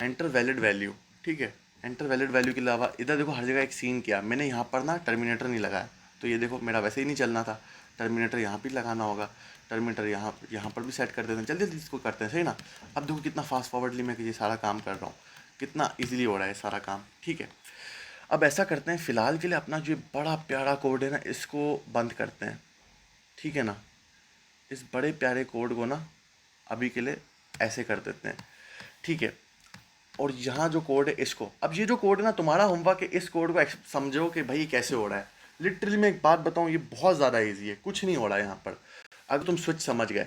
A: enter valid value, ठीक है। एंटर वैलिड वैल्यू के अलावा इधर देखो हर जगह एक सीन किया मैंने, यहाँ पर ना टर्मिनेटर नहीं लगाया, तो ये देखो मेरा वैसे ही नहीं चलना था, टर्मिनेटर यहाँ भी लगाना होगा। टर्मिनेटर यहाँ यहाँ पर भी सेट कर देते हैं, जल्दी जल्दी इसको करते हैं, सही ना। अब देखो कितना फास्ट फॉरवर्डली मैं ये सारा काम कर रहा हूँ, कितना ईजिली हो रहा है सारा काम, ठीक है। अब ऐसा करते हैं फ़िलहाल के लिए अपना जो बड़ा प्यारा कोड है ना इसको बंद करते हैं, ठीक है ना। इस बड़े प्यारे कोड को ना अभी के लिए ऐसे कर देते हैं, ठीक है। और यहाँ जो कोड है इसको, अब ये जो कोड है ना तुम्हारा होमवर्क है, इस कोड को समझो कि भाई कैसे हो रहा है। लिटरली मैं एक बात बताऊँ, ये बहुत ज़्यादा ईजी है, कुछ नहीं हो रहा है यहाँ पर। अगर तुम स्विच समझ गए,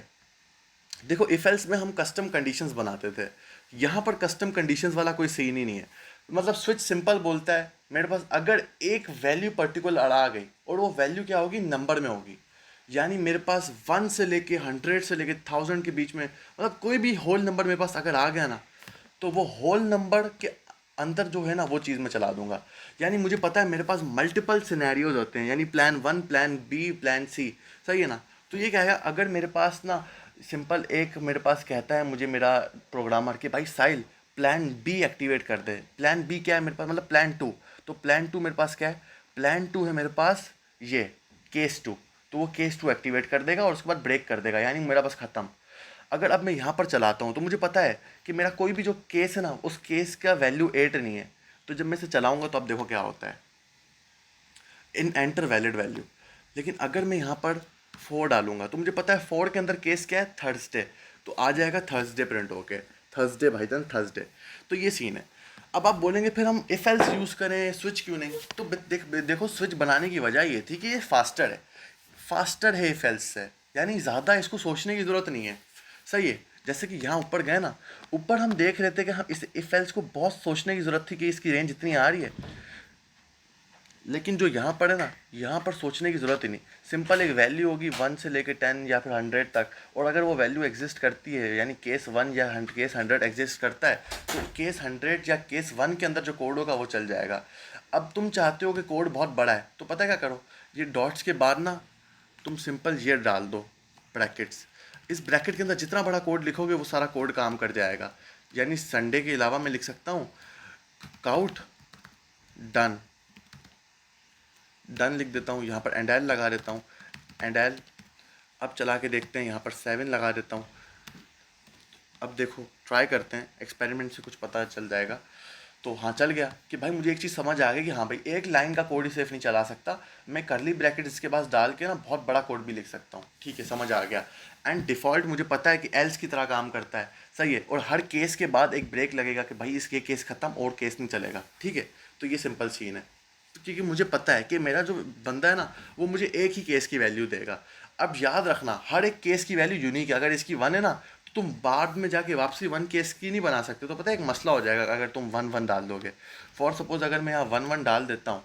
A: देखो इफ एल्स में हम कस्टम कंडीशंस बनाते थे, यहाँ पर कस्टम कंडीशंस वाला कोई सीन ही नहीं है। मतलब स्विच सिंपल बोलता है मेरे पास अगर एक वैल्यू पर्टिकुलर आ गई, और वो वैल्यू क्या होगी, नंबर में होगी। यानी मेरे पास 1 से लेके 100 से लेके 1000 के बीच में, मतलब कोई भी होल नंबर मेरे पास अगर आ गया ना, तो वो होल नंबर के अंदर जो है ना वो चीज़ मैं चला दूंगा। यानी मुझे पता है मेरे पास मल्टीपल सिनेरियोज होते हैं, यानी plan 1, plan B, plan C, सही है ना। तो ये क्या है, अगर मेरे पास ना सिंपल एक मेरे पास कहता है मुझे मेरा प्रोग्रामर कि भाई साहिल प्लान बी एक्टिवेट कर दे। प्लान बी क्या है मेरे पास, मतलब प्लान 2। तो प्लान 2 मेरे पास क्या है, प्लान 2 है मेरे पास ये केस 2। तो वो केस 2 एक्टिवेट कर देगा और उसके बाद ब्रेक कर देगा, यानी मेरा बस ख़त्म। अगर अब मैं यहाँ पर चलाता हूँ तो मुझे पता है कि मेरा कोई भी जो केस है ना उस केस का वैल्यू 8 नहीं है। तो जब मैं इसे चलाऊंगा तो अब देखो क्या होता है, इन एंटर वैलिड वैल्यू। लेकिन अगर मैं यहाँ पर 4 डालूंगा तो मुझे पता है 4 के अंदर केस क्या है, थर्सडे। तो आ जाएगा थर्सडे प्रिंट होके, थर्सडे भाई जान थर्सडे। तो ये सीन है। अब आप बोलेंगे फिर हम इफ एल्स यूज़ करें, स्विच क्यों नहीं। तो देखो स्विच बनाने की वजह ये थी कि ये फास्टर है, फास्टर है इफ एल्स से, यानी ज़्यादा इसको सोचने की ज़रूरत नहीं है, सही है। जैसे कि यहाँ ऊपर गए ना, ऊपर हम देख रहे थे कि हम इस इफ एल्स को बहुत सोचने की ज़रूरत थी कि इसकी रेंज इतनी आ रही है, लेकिन जो यहाँ पर है ना, यहाँ पर सोचने की ज़रूरत ही नहीं। सिंपल एक वैल्यू होगी 1 से लेकर 10 या फिर 100 तक, और अगर वो वैल्यू एग्जिस्ट करती है, यानी केस 1 या केस 100 एग्जिस्ट करता है, तो केस 100 या केस 1 के अंदर जो कोड होगा वो चल जाएगा। अब तुम चाहते हो कि कोड बहुत बड़ा है, तो पता है क्या करो, ये डॉट्स के बाद ना तुम सिंपल ये डाल दो ब्रैकेट्स। इस ब्रैकेट के अंदर जितना बड़ा कोड लिखोगे वो सारा कोड काम कर जाएगा। यानी संडे के अलावा मैं लिख सकता हूँ काउट डन, डन लिख देता हूँ, यहाँ पर एंड एल लगा देता हूँ, एंड एल। अब चला के देखते हैं, यहाँ पर 7 लगा देता हूँ। अब देखो ट्राई करते हैं, एक्सपेरिमेंट से कुछ पता चल जाएगा। तो हाँ चल गया कि भाई मुझे एक चीज़ समझ आ गई कि हाँ भाई एक लाइन का कोड ही सिर्फ नहीं चला सकता, मैं करली ब्रैकेट इसके पास डाल के ना बहुत बड़ा कोड भी लिख सकता हूँ। ठीक है, समझ आ गया। एंड डिफ़ॉल्ट मुझे पता है कि एल्स की तरह काम करता है, सही है। और हर केस के बाद एक ब्रेक लगेगा कि भाई इसके केस ख़त्म और केस नहीं चलेगा। ठीक है, तो ये सिंपल सीन है। क्योंकि मुझे पता है कि मेरा जो बंदा है ना, वो मुझे एक ही केस की वैल्यू देगा। अब याद रखना, हर एक केस की वैल्यू यूनिक है। अगर इसकी 1 है ना, तो तुम बाद में जाके वापसी 1 केस की नहीं बना सकते। तो पता है एक मसला हो जाएगा अगर तुम 1 1 डाल दोगे। फॉर सपोज अगर मैं यहाँ 1 1 डाल देता हूँ,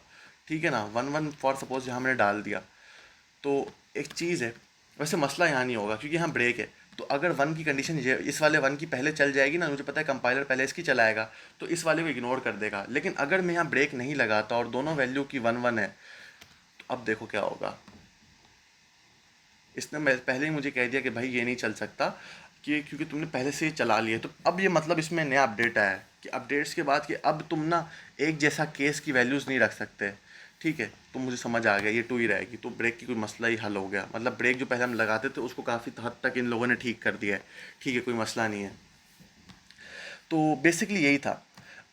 A: ठीक है ना, 1 1 फॉर सपोज यहाँ मैंने डाल दिया, तो एक चीज़ है, वैसे मसला यहाँ नहीं होगा क्योंकि यहाँ ब्रेक है। तो अगर 1 की कंडीशन ये इस वाले 1 की पहले चल जाएगी ना, मुझे पता है कंपाइलर पहले इसकी चलाएगा, तो इस वाले को इग्नोर कर देगा। लेकिन अगर मैं यहाँ ब्रेक नहीं लगाता और दोनों वैल्यू की 1 1 है, तो अब देखो क्या होगा। इसने पहले ही मुझे कह दिया कि भाई ये नहीं चल सकता, कि क्योंकि तुमने पहले से ही चला लिया। तो अब ये मतलब इसमें नया अपडेट आया है कि अपडेट्स के बाद कि अब तुम ना एक जैसा केस की वैल्यूज़ नहीं रख सकते। ठीक है, तो मुझे समझ आ गया ये 2 ही रहेगी, तो ब्रेक की कोई मसला ही हल हो गया। मतलब ब्रेक जो पहले हम लगाते थे उसको काफ़ी हद तक इन लोगों ने ठीक कर दिया है। ठीक है, कोई मसला नहीं है। तो बेसिकली यही था।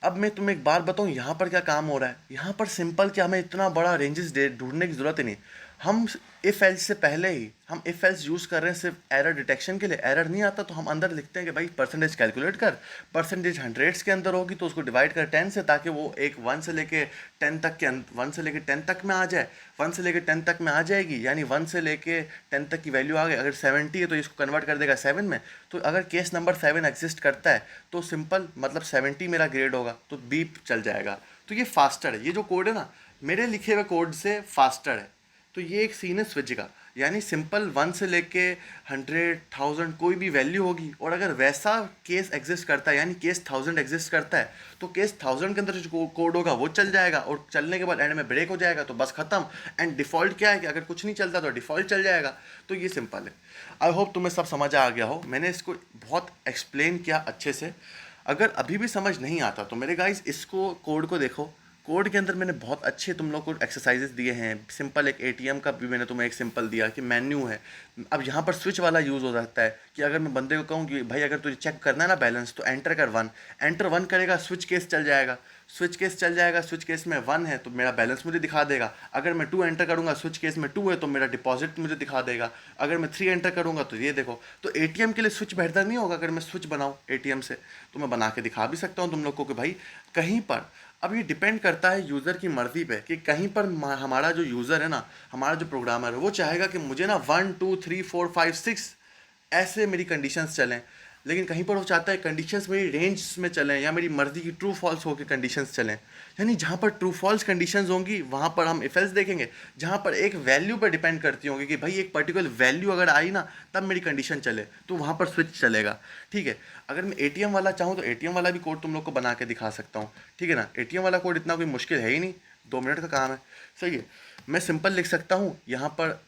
A: अब मैं तुम्हें एक बात बताऊँ यहाँ पर क्या काम हो रहा है। यहाँ पर सिंपल कि हमें इतना बड़ा रेंजेस दे ढूंढने की ज़रूरत ही नहीं। हम इफ़ एल्स से पहले ही हम इफ़ एल्स यूज़ कर रहे हैं सिर्फ एरर डिटेक्शन के लिए। एरर नहीं आता तो हम अंदर लिखते हैं कि भाई परसेंटेज कैलकुलेट कर, परसेंटेज हंड्रेड्स के अंदर होगी तो उसको डिवाइड कर 10 से, ताकि वो एक 1 से लेके 10 तक के 1 से लेके 10 तक में आ जाए। 1 से लेके 10 तक में आ जाएगी, यानी 1 से लेके 10 तक की वैल्यू आ गई। अगर 70 है तो इसको कन्वर्ट कर देगा 7 में। तो अगर केस नंबर 7 एग्जिस्ट करता है तो सिंपल मतलब 70 मेरा ग्रेड होगा, तो बीप चल जाएगा। तो ये फास्टर है, ये जो कोड है ना मेरे लिखे हुए कोड से फास्टर है। तो ये एक सीन है स्विच का, यानी सिंपल 1 से लेके 100,000 कोई भी वैल्यू होगी, और अगर वैसा केस एग्जिस्ट करता है, यानी केस 1000 एग्जिस्ट करता है, तो केस 1000 के अंदर जो कोड होगा वो चल जाएगा, और चलने के बाद एंड में ब्रेक हो जाएगा, तो बस खत्म। एंड डिफ़ॉल्ट क्या है कि अगर कुछ नहीं चलता तो डिफ़ॉल्ट चल जाएगा। तो ये सिंपल है। आई होप तुम्हें सब समझ आ गया हो। मैंने इसको बहुत एक्सप्लेन किया अच्छे से। अगर अभी भी समझ नहीं आता तो मेरे गाइस इसको कोड को देखो। कोड के अंदर मैंने बहुत अच्छे तुम लोग को एक्सरसाइजेस दिए हैं। सिंपल एक एटीएम का भी मैंने तुम्हें एक सिंपल दिया कि मेन्यू है। अब यहाँ पर स्विच वाला यूज़ हो जाता है कि अगर मैं बंदे को कहूँ कि भाई अगर तुझे चेक करना है ना बैलेंस, तो एंटर कर 1। एंटर 1 करेगा, स्विच केस चल जाएगा। स्विच केस चल जाएगा, स्विच केस में 1 है तो मेरा बैलेंस मुझे दिखा देगा। अगर मैं 2 एंटर करूँगा, स्विच केस में 2 है तो मेरा डिपॉजिट मुझे दिखा देगा। अगर मैं 3 एंटर करूँगा तो ये देखो। तो एटीएम के लिए स्विच बेहतर नहीं होगा? अगर मैं स्विच बनाऊँ एटीएम से तो मैं बना के दिखा भी सकता हूँ तुम लोग को कि भाई कहीं पर। अब ये डिपेंड करता है यूज़र की मर्ज़ी पे कि कहीं पर हमारा जो यूज़र है ना, हमारा जो प्रोग्रामर है, वो चाहेगा कि मुझे ना 1 2 3 4 5 6 ऐसे मेरी कंडीशंस चलें। लेकिन कहीं पर वो चाहता है कंडीशंस मेरी रेंज में चलें, या मेरी मर्ज़ी की ट्रू फॉल्स होकर कंडीशंस चलें। यानी जहाँ पर ट्रू फॉल्स कंडीशंस होंगी वहाँ पर हम इफ एल्स देखेंगे। जहाँ पर एक वैल्यू पर डिपेंड करती होंगी कि भाई एक पर्टिकुलर वैल्यू अगर आई ना तब मेरी कंडीशन चले, तो वहाँ पर स्विच चलेगा। ठीक है, अगर मैं एटीएम वाला चाहूँ तो एटीएम वाला भी कोड तुम लोग को बना के दिखा सकता हूँ। ठीक है ना, एटीएम वाला कोड इतना कोई मुश्किल है ही नहीं, 2 मिनट का काम है। सही है, मैं सिंपल लिख सकता हूँ यहाँ पर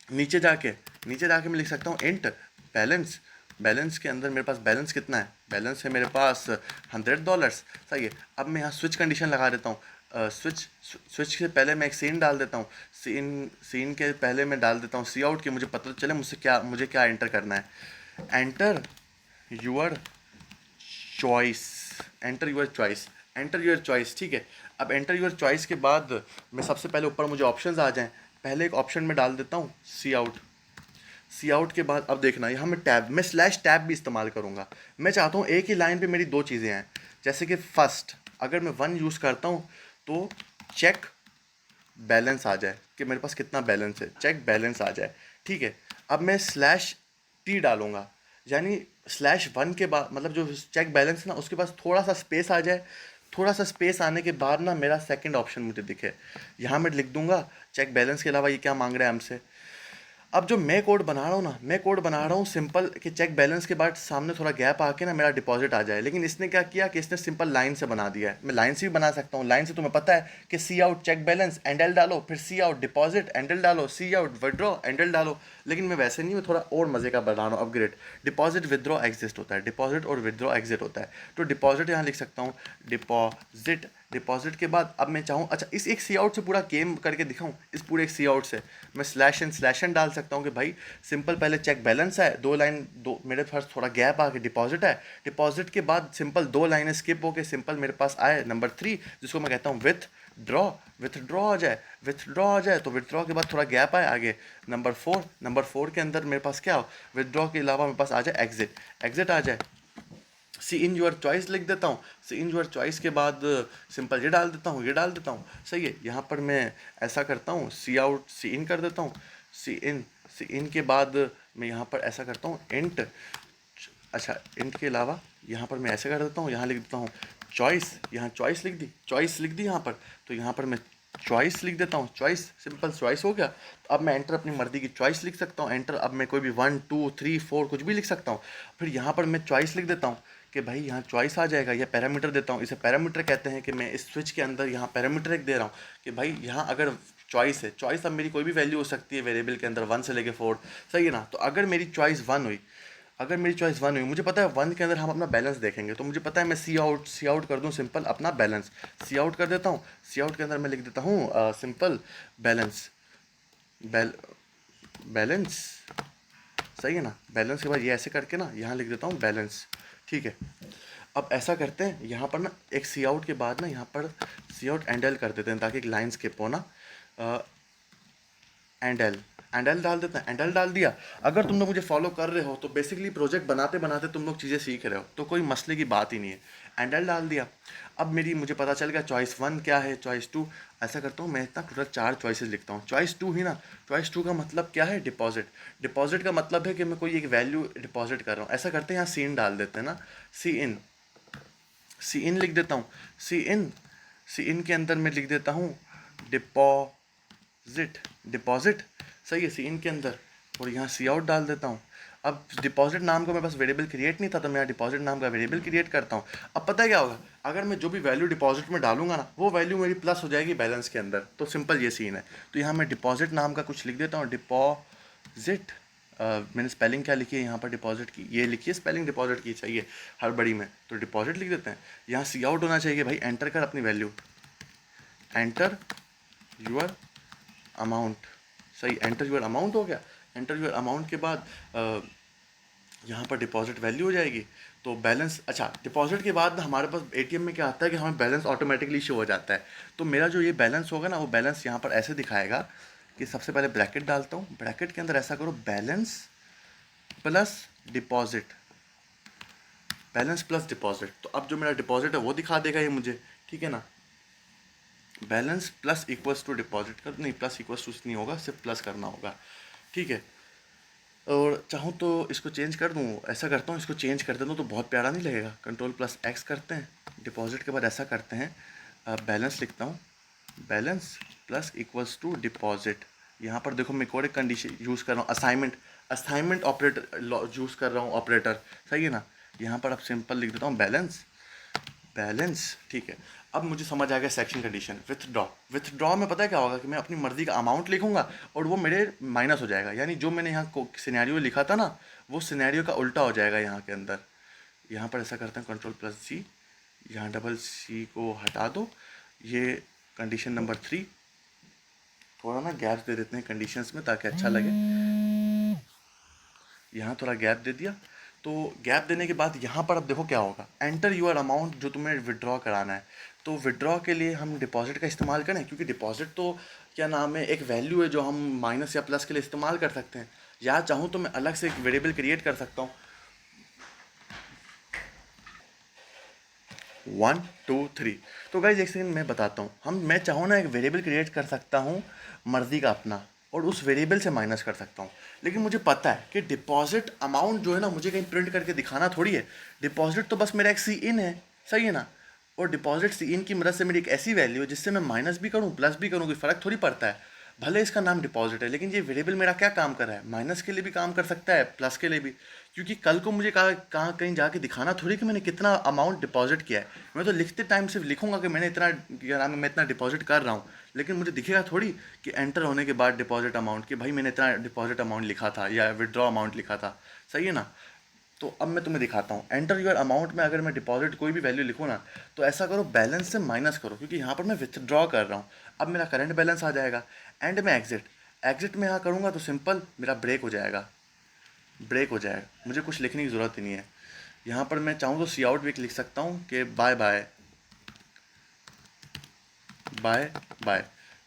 A: नीचे जाके मैं लिख सकता हूँ इंट बैलेंस। बैलेंस के अंदर मेरे पास बैलेंस कितना है? बैलेंस है मेरे पास $100। सही है, अब मैं यहाँ स्विच कंडीशन लगा देता हूँ। स्विच से पहले मैं एक सीन डाल देता हूँ। सीन के पहले मैं डाल देता हूँ सी आउट, कि मुझे पता चले मुझे क्या एंटर करना है। Enter your choice, enter your choice. ठीक है, अब एंटर योर चॉइस के बाद मैं सबसे पहले ऊपर मुझे ऑप्शंस आ जाएं। पहले एक ऑप्शन में डाल देता हूँ सी आउट के बाद अब देखना यहाँ मैं स्लैश टैब भी इस्तेमाल करूँगा। मैं चाहता हूँ एक ही लाइन पे मेरी 2 चीज़ें हैं। जैसे कि फर्स्ट अगर मैं 1 यूज़ करता हूँ तो चेक बैलेंस आ जाए कि मेरे पास कितना बैलेंस है, चेक बैलेंस आ जाए। ठीक है, अब मैं स्लैश टी डालूंगा। यानी /1 के बाद मतलब जो चेक बैलेंस ना उसके पास थोड़ा सा स्पेस आ जाए, थोड़ा सा स्पेस आने के बाद ना मेरा सेकंड ऑप्शन मुझे दिखे। यहाँ मैं लिख दूंगा चेक बैलेंस के अलावा ये क्या मांग रहा है हमसे। अब जो मैं कोड बना रहा हूँ ना, मैं कोड बना रहा हूँ सिंपल कि चेक बैलेंस के बाद सामने थोड़ा गैप आके ना मेरा डिपॉजिट आ जाए, लेकिन इसने क्या किया कि इसने सिंपल लाइन से बना दिया है। मैं लाइन से भी बना सकता हूँ, लाइन से तुम्हें पता है कि सी आउट चेक बैलेंस एंडल डालो, फिर सी आउट डिपॉजिट एंडल डालो, सी आउट विड्रॉ एंडल डालो। लेकिन मैं वैसे नहीं, मैं थोड़ा और मजे का बना रहा हूँ, अपग्रेड। डिपॉजिट विद्रॉ एग्जिस्ट होता है, डिपॉजिट और विद्रॉ एग्जिट होता है। तो डिपॉजिट यहाँ लिख सकता हूँ, डिपॉजिट, डिपॉजिट के बाद अब मैं चाहूँ, अच्छा इस एक सी आउट से पूरा गेम करके दिखाऊँ, इस पूरे एक सी आउट से मैं /n डाल सकता हूँ कि भाई सिंपल पहले चेक बैलेंस है, दो लाइन, दो मेरे पास थोड़ा गैप आके डिपॉजिट है, डिपॉजिट के बाद सिंपल दो लाइनें स्किप होके सिंपल मेरे पास आए नंबर 3, जिसको मैं कहता हूँ विथड्रॉ। विथड्रॉ आ जाए, विथड्रॉ आ जाए तो विथड्रॉ के बाद थोड़ा गैप आए आगे नंबर 4, नंबर 4 के अंदर मेरे पास क्या हो, विथड्रॉ के अलावा मेरे पास आ जाए एग्जिट, एग्जिट आ जाए। सी इन योर चॉइस लिख देता हूँ, सी इन योर चॉइस के बाद सिंपल ये डाल देता हूँ, ये डाल देता हूँ। सही है, यहाँ पर मैं ऐसा करता हूँ, सी आउट सी इन कर देता हूँ, सी इन के बाद मैं यहाँ पर ऐसा करता हूँ इंट, अच्छा इंट के अलावा यहाँ पर मैं ऐसे कर देता हूँ, यहाँ लिख देता हूँ चॉइस, यहाँ चॉइस लिख दी, चॉइस लिख दी यहाँ पर, तो यहाँ पर मैं चॉइस लिख देता हूँ, चॉइस सिंपल चॉइस हो गया। तो अब मैं एंटर अपनी मर्जी की चॉइस लिख सकता हूँ, एंटर अब मैं कोई भी 1 2 3 4 कुछ भी लिख सकता हूँ। फिर यहाँ पर मैं चॉइस लिख देता हूँ कि भाई यहाँ चॉइस आ जाएगा, या पैरामीटर देता हूँ, इसे पैरामीटर कहते हैं कि मैं इस स्विच के अंदर यहाँ पैरामीटर एक दे रहा हूँ कि भाई यहाँ अगर चॉइस है, चॉइस अब मेरी कोई भी वैल्यू हो सकती है वेरिएबल के अंदर 1 से लेके 4, सही है ना। तो अगर मेरी चॉइस 1 हुई, अगर मेरी चॉइस 1 हुई, मुझे पता है 1 के अंदर हम अपना बैलेंस देखेंगे, तो मुझे पता है मैं सी आउट कर दूँ सिंपल अपना बैलेंस, सी आउट कर देता हूँ, सी आउट के अंदर मैं लिख देता हूँ सिंपल बैलेंस, बैलेंस, सही है ना। बैलेंस के बाद ये ऐसे करके ना यहाँ लिख देता हूँ बैलेंस, ठीक है। अब ऐसा करते हैं, यहाँ पर ना एक सी आउट के बाद ना यहाँ पर सी आउट एंडल कर देते हैं ताकि एक लाइन स्किप हो ना, एंडल, एंडल डाल देते हैं, एंडल डाल दिया। अगर तुम लोग मुझे फॉलो कर रहे हो तो बेसिकली प्रोजेक्ट बनाते बनाते तुम लोग चीज़ें सीख रहे हो, तो कोई मसले की बात ही नहीं है। एंडल डाल दिया। अब मेरी मुझे पता चल गया चॉइस 1 क्या है, चॉइस 2, ऐसा करता हूँ मैं इतना टोटल 4 चॉइसेस लिखता हूँ। चॉइस 2 ही ना, चॉइस 2 का मतलब क्या है, डिपॉजिट। डिपॉजिट का मतलब है कि मैं कोई एक वैल्यू डिपॉजिट कर रहा हूँ। ऐसा करते हैं यहाँ सी इन डाल देते हैं ना, सी इन, सी इन लिख देता हूँ, सी इन, सी इन के अंदर मैं लिख देता हूँ डिपॉजिट, डिपॉजिट, सही है, सी इन के अंदर, और यहाँ सी आउट डाल देता हूँ। अब डिपॉजिट नाम का मेरे पास वेरिएबल क्रिएट नहीं था, तो मैं यहाँ डिपॉजिट नाम का वेरिएबल क्रिएट करता हूँ। अब पता है क्या होगा, अगर मैं जो भी वैल्यू डिपॉजिट में डालूंगा ना, वो वैल्यू मेरी प्लस हो जाएगी बैलेंस के अंदर। तो सिंपल ये सीन है। तो यहाँ मैं डिपॉजिट नाम का कुछ लिख देता हूँ, डिपॉजिट, मैंने स्पेलिंग क्या लिखी है यहाँ पर डिपॉजिट की, ये लिखी है स्पेलिंग डिपॉजिट की चाहिए हर बड़ी में, तो डिपॉजिट लिख देते हैं। यहाँ सी आउट होना चाहिए भाई, एंटर कर अपनी वैल्यू, एंटर यूर अमाउंट, सही, एंटर यूर अमाउंट हो गया। एंटर यूर अमाउंट के बाद यहाँ पर डिपॉजिट वैल्यू हो जाएगी, तो बैलेंस, अच्छा डिपॉजिट के बाद हमारे पास एटीएम में क्या आता है कि हमें बैलेंस ऑटोमेटिकली शो हो जाता है। तो मेरा जो ये बैलेंस होगा ना, वो बैलेंस यहाँ पर ऐसे दिखाएगा कि सबसे पहले ब्रैकेट डालता हूँ, ब्रैकेट के अंदर ऐसा करो balance plus deposit, balance plus deposit. तो अब जो मेरा डिपॉजिट है वो दिखा देगा ये मुझे, ठीक है ना। Balance plus equals to deposit कर, नहीं प्लस इक्वल्स टू नहीं होगा, सिर्फ प्लस करना होगा, ठीक है। और चाहूँ तो इसको चेंज कर दूँ, ऐसा करता हूँ इसको चेंज कर देता हूँ तो बहुत प्यारा नहीं लगेगा। कंट्रोल प्लस एक्स करते हैं, डिपॉजिट के बाद ऐसा करते हैं, बैलेंस लिखता हूँ, balance plus equals to deposit. यहाँ पर देखो मैं कोड एक कंडीशन यूज़ कर रहा हूँ, असाइनमेंट, असाइनमेंट ऑपरेटर यूज़ कर रहा हूँ, ऑपरेटर, सही है ना। यहाँ पर अब सिंपल लिख देता हूँ बैलेंस, बैलेंस, ठीक है। अब मुझे समझ आ गया सेक्शन कंडीशन। विथड्रॉ, विथड्रॉ में पता है क्या होगा कि मैं अपनी मर्जी का अमाउंट लिखूंगा और वो मेरे माइनस हो जाएगा, यानी जो मैंने यहाँ सिनेरियो लिखा था ना, वो सिनेरियो का उल्टा हो जाएगा यहाँ के अंदर। यहाँ पर ऐसा करते हैं कंट्रोल प्लस सी, यहाँ डबल सी को हटा दो, ये कंडीशन नंबर 3, थोड़ा ना गैप दे देते हैं कंडीशंस में ताकि अच्छा लगे, यहाँ थोड़ा गैप दे दिया। तो गैप देने के बाद यहाँ पर अब देखो क्या होगा, एंटर यूर अमाउंट, जो तुम्हें विड्रॉ कराना है। तो विड्रॉ के लिए हम डिपॉजिट का इस्तेमाल करें, क्योंकि डिपॉजिट तो क्या नाम है, एक वैल्यू है जो हम माइनस या प्लस के लिए इस्तेमाल कर सकते हैं। या चाहूँ तो मैं अलग से एक वेरिएबल क्रिएट कर सकता हूँ, 1 2 3। तो गाइस एक सेकंड मैं बताता हूँ, मैं चाहूँ ना एक वेरिएबल क्रिएट कर सकता हूँ मर्जी का अपना, और उस वेरिएबल से माइनस कर सकता हूँ। लेकिन मुझे पता है कि डिपॉजिट अमाउंट जो है ना, मुझे कहीं प्रिंट करके दिखाना थोड़ी है। डिपॉजिट तो बस मेरा एक सी इन है, सही है ना। और डिपॉजिट सी इन की मदद से मेरी एक ऐसी वैल्यू है जिससे मैं माइनस भी करूँ प्लस भी करूँ, कोई फ़र्क थोड़ी पड़ता है। भले इसका नाम डिपॉजिट है, लेकिन ये वेरिएबल मेरा क्या काम कर रहा है, माइनस के लिए भी काम कर सकता है, प्लस के लिए भी। क्योंकि कल को मुझे कहाँ कहीं जाके दिखाना थोड़ी कि मैंने कितना अमाउंट डिपॉजिट किया है। मैं तो लिखते टाइम सिर्फ लिखूंगा कि मैंने इतना, क्या नाम है, मैं इतना डिपॉजिट कर रहा हूँ। लेकिन मुझे दिखेगा थोड़ी कि एंटर होने के बाद डिपॉजिट अमाउंट, कि भाई मैंने इतना डिपॉजिट अमाउंट लिखा था या विड्रॉ अमाउंट लिखा था, सही है ना। तो अब मैं तुम्हें दिखाता हूँ, एंटर योर अमाउंट में अगर मैं डिपॉजिट कोई भी वैल्यू लिखूँ ना, तो ऐसा करो बैलेंस से माइनस करो, क्योंकि यहाँ पर मैं विथड्रॉ कर रहा हूँ। अब मेरा करंट बैलेंस आ जाएगा। एंड में एग्जिट, एग्जिट में यहाँ करूँगा तो सिंपल मेरा ब्रेक हो जाएगा, ब्रेक हो जाएगा, मुझे कुछ लिखने की ज़रूरत ही नहीं है। यहाँ पर मैं चाहूँ तो सी आउट भी लिख सकता हूँ कि बाय बाय बाय बाय,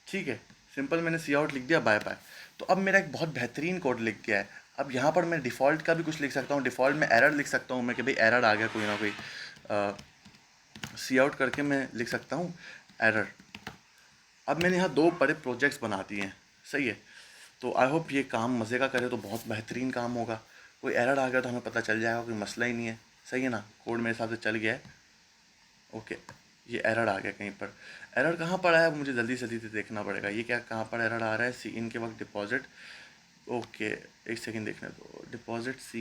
A: ठीक है। सिंपल मैंने सी आउट लिख दिया, बाय बाय। तो अब मेरा एक बहुत बेहतरीन कोड लिख गया है। अब यहाँ पर मैं डिफ़ॉल्ट का भी कुछ लिख सकता हूँ, डिफ़ॉल्ट में एरर लिख सकता हूँ मैं कि भाई एरर आ गया कोई ना कोई, सी आउट करके मैं लिख सकता हूँ एरर। अब मैंने यहाँ दो बड़े प्रोजेक्ट्स बना दिए हैं, सही है। तो आई होप ये काम मज़े का करे तो बहुत बेहतरीन काम होगा। कोई एरर आ गया तो हमें पता चल जाएगा, कोई मसला ही नहीं है, सही है ना। कोड मेरे हिसाब से चल गया है। ओके, ये एरर आ गया कहीं पर। एरर कहाँ पर आया मुझे जल्दी से देखना पड़ेगा। ये क्या, कहाँ पर एरर आ रहा है, सी इन के वक्त डिपॉजिट। ओके, एक सेकंड देखने दो, डिपॉजिट सी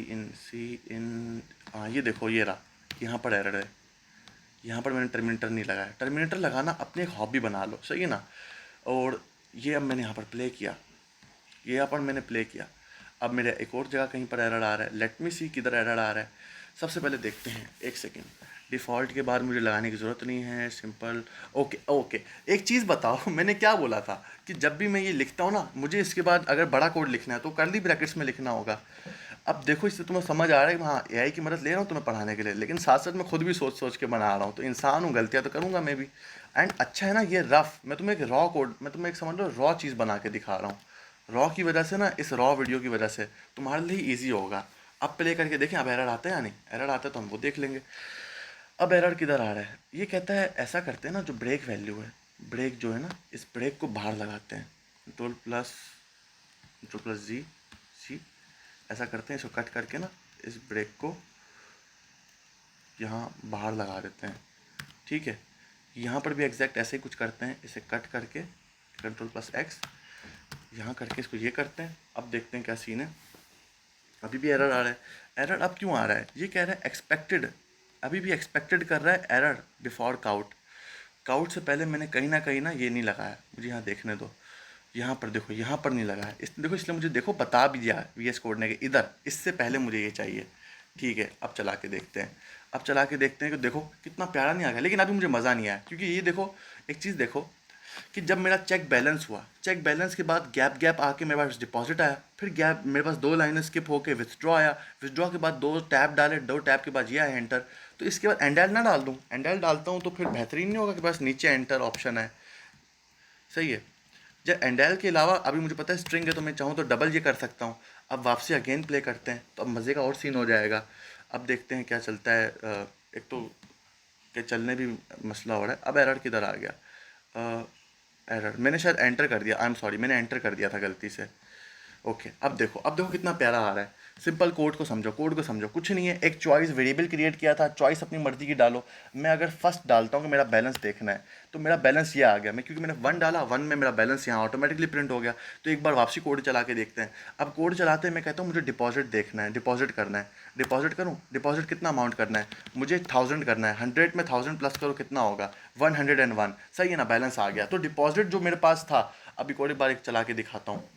A: इन, हाँ ये देखो ये रहा, यहाँ पर एरर है। यहाँ पर मैंने टर्मिनेटर नहीं लगाया। टर्मिनेटर लगाना अपनी एक हॉबी बना लो, सही है ना। और ये अब मैंने यहाँ पर प्ले किया, ये यहाँ पर मैंने प्ले किया। अब मेरे एक और जगह कहीं पर एरर आ रहा है, लेट मी सी किधर एरर आ रहा है। सबसे पहले देखते हैं, एक सेकेंड। डिफ़ॉल्ट के बाद मुझे लगाने की ज़रूरत नहीं है, सिंपल। ओके ओके, एक चीज़ बताओ मैंने क्या बोला था कि जब भी मैं ये लिखता हूँ ना, मुझे इसके बाद अगर बड़ा कोड लिखना है तो कर्ली ब्रैकेट्स में लिखना होगा। अब देखो, इससे तुम्हें समझ आ रहा है कि हाँ एआई की मदद ले रहा हूँ तुम्हें पढ़ाने के लिए, लेकिन साथ साथ मैं खुद भी सोच सोच के बना रहा हूँ, तो इंसान हूँ, गलतियाँ तो करूँगा मैं भी। एंड अच्छा है ना, ये रफ, मैं तुम्हें एक रॉ कोड, मैं तुम्हें एक समझ लो रॉ चीज़ बना के दिखा रहा हूँ। रॉ की वजह से ना, इस रॉ वीडियो की वजह से तुम्हारे लिए ईजी होगा। अब प्ले करके देखें अब एरर आता है या नहीं। एरर आता है तो हम वो देख लेंगे। अब एरर किधर आ रहा है, ये कहता है ऐसा करते हैं ना, जो ब्रेक वैल्यू है, ब्रेक जो है ना, इस ब्रेक को बाहर लगाते हैं, कंट्रोल प्लस जी सी, ऐसा करते हैं, इसको कट करके ना इस ब्रेक को यहाँ बाहर लगा देते हैं, ठीक है। यहाँ पर भी एग्जैक्ट ऐसे ही कुछ करते हैं, इसे कट करके कंट्रोल प्लस एक्स यहाँ करके इसको ये करते हैं। अब देखते हैं क्या सीन है। अभी भी एरर आ रहा है। एरर अब क्यों आ रहा है, ये कह रहा है एक्सपेक्टेड, अभी भी एक्सपेक्टेड कर रहा है एरर बिफोर काउट। काउट से पहले मैंने कहीं ना ये नहीं लगाया, मुझे यहाँ देखने दो। यहाँ पर देखो, यहाँ पर नहीं लगाया, इस देखो, इसलिए मुझे देखो बता भी दिया वी एस कोड ने कि इधर, इससे पहले मुझे ये चाहिए, ठीक है। अब चला के देखते हैं, अब चला के देखते हैं कि देखो कितना प्यारा नहीं आ गया, लेकिन अभी मुझे मज़ा नहीं आया, क्योंकि ये देखो, एक चीज़ देखो कि जब मेरा चेक बैलेंस हुआ, चेक बैलेंस के बाद गैप गैप आके मेरे पास डिपॉजिट आया, फिर गैप मेरे पास दो लाइनें स्किप होके विथड्रॉ आया, विथड्रॉ के बाद दो टैब डाले, दो टैब के बाद ये आया एंटर। तो इसके बाद एंडल ना डाल दूँ, एंडल डालता हूँ तो फिर बेहतरीन नहीं होगा कि बस नीचे एंटर ऑप्शन है, सही है। जब एंडल के अलावा अभी मुझे पता है स्ट्रिंग है, तो मैं चाहूँ तो डबल ये कर सकता हूँ। अब वापसी अगेन प्ले करते हैं, तो अब मज़े का और सीन हो जाएगा। अब देखते हैं क्या चलता है। एक तो के चलने भी मसला हो रहा है। अब एरर किधर आ गया, एरर मैंने शायद एंटर कर दिया, आई एम सॉरी, मैंने एंटर कर दिया था गलती से। ओके, अब देखो कितना प्यारा आ रहा है। सिंपल कोड को समझो, कोड को समझो, कुछ नहीं है, एक चॉइस वेरिएबल क्रिएट किया था, चॉइस अपनी मर्जी की डालो। मैं अगर फर्स्ट डालता हूँ कि मेरा बैलेंस देखना है, तो मेरा बैलेंस ये आ गया, मैं क्योंकि मैंने 1 डाला, 1 में मेरा बैलेंस यहाँ ऑटोमेटिकली प्रिंट हो गया। तो एक बार वापसी कोड चला के देखते हैं। अब कोड चलाते हैं, मैं कहता हूँ मुझे डिपॉजिट देखना है, डिपॉजिट करना है। डिपॉजिट करूँ, डिपॉजिट कितना अमाउंट करना है मुझे, 1000 करना है। 100 में 1000 प्लस करो कितना होगा, 101, सही है ना, बैलेंस आ गया। तो डिपॉजिट जो मेरे पास था, अभी कोड एक बार एक चला के दिखाता हूँ।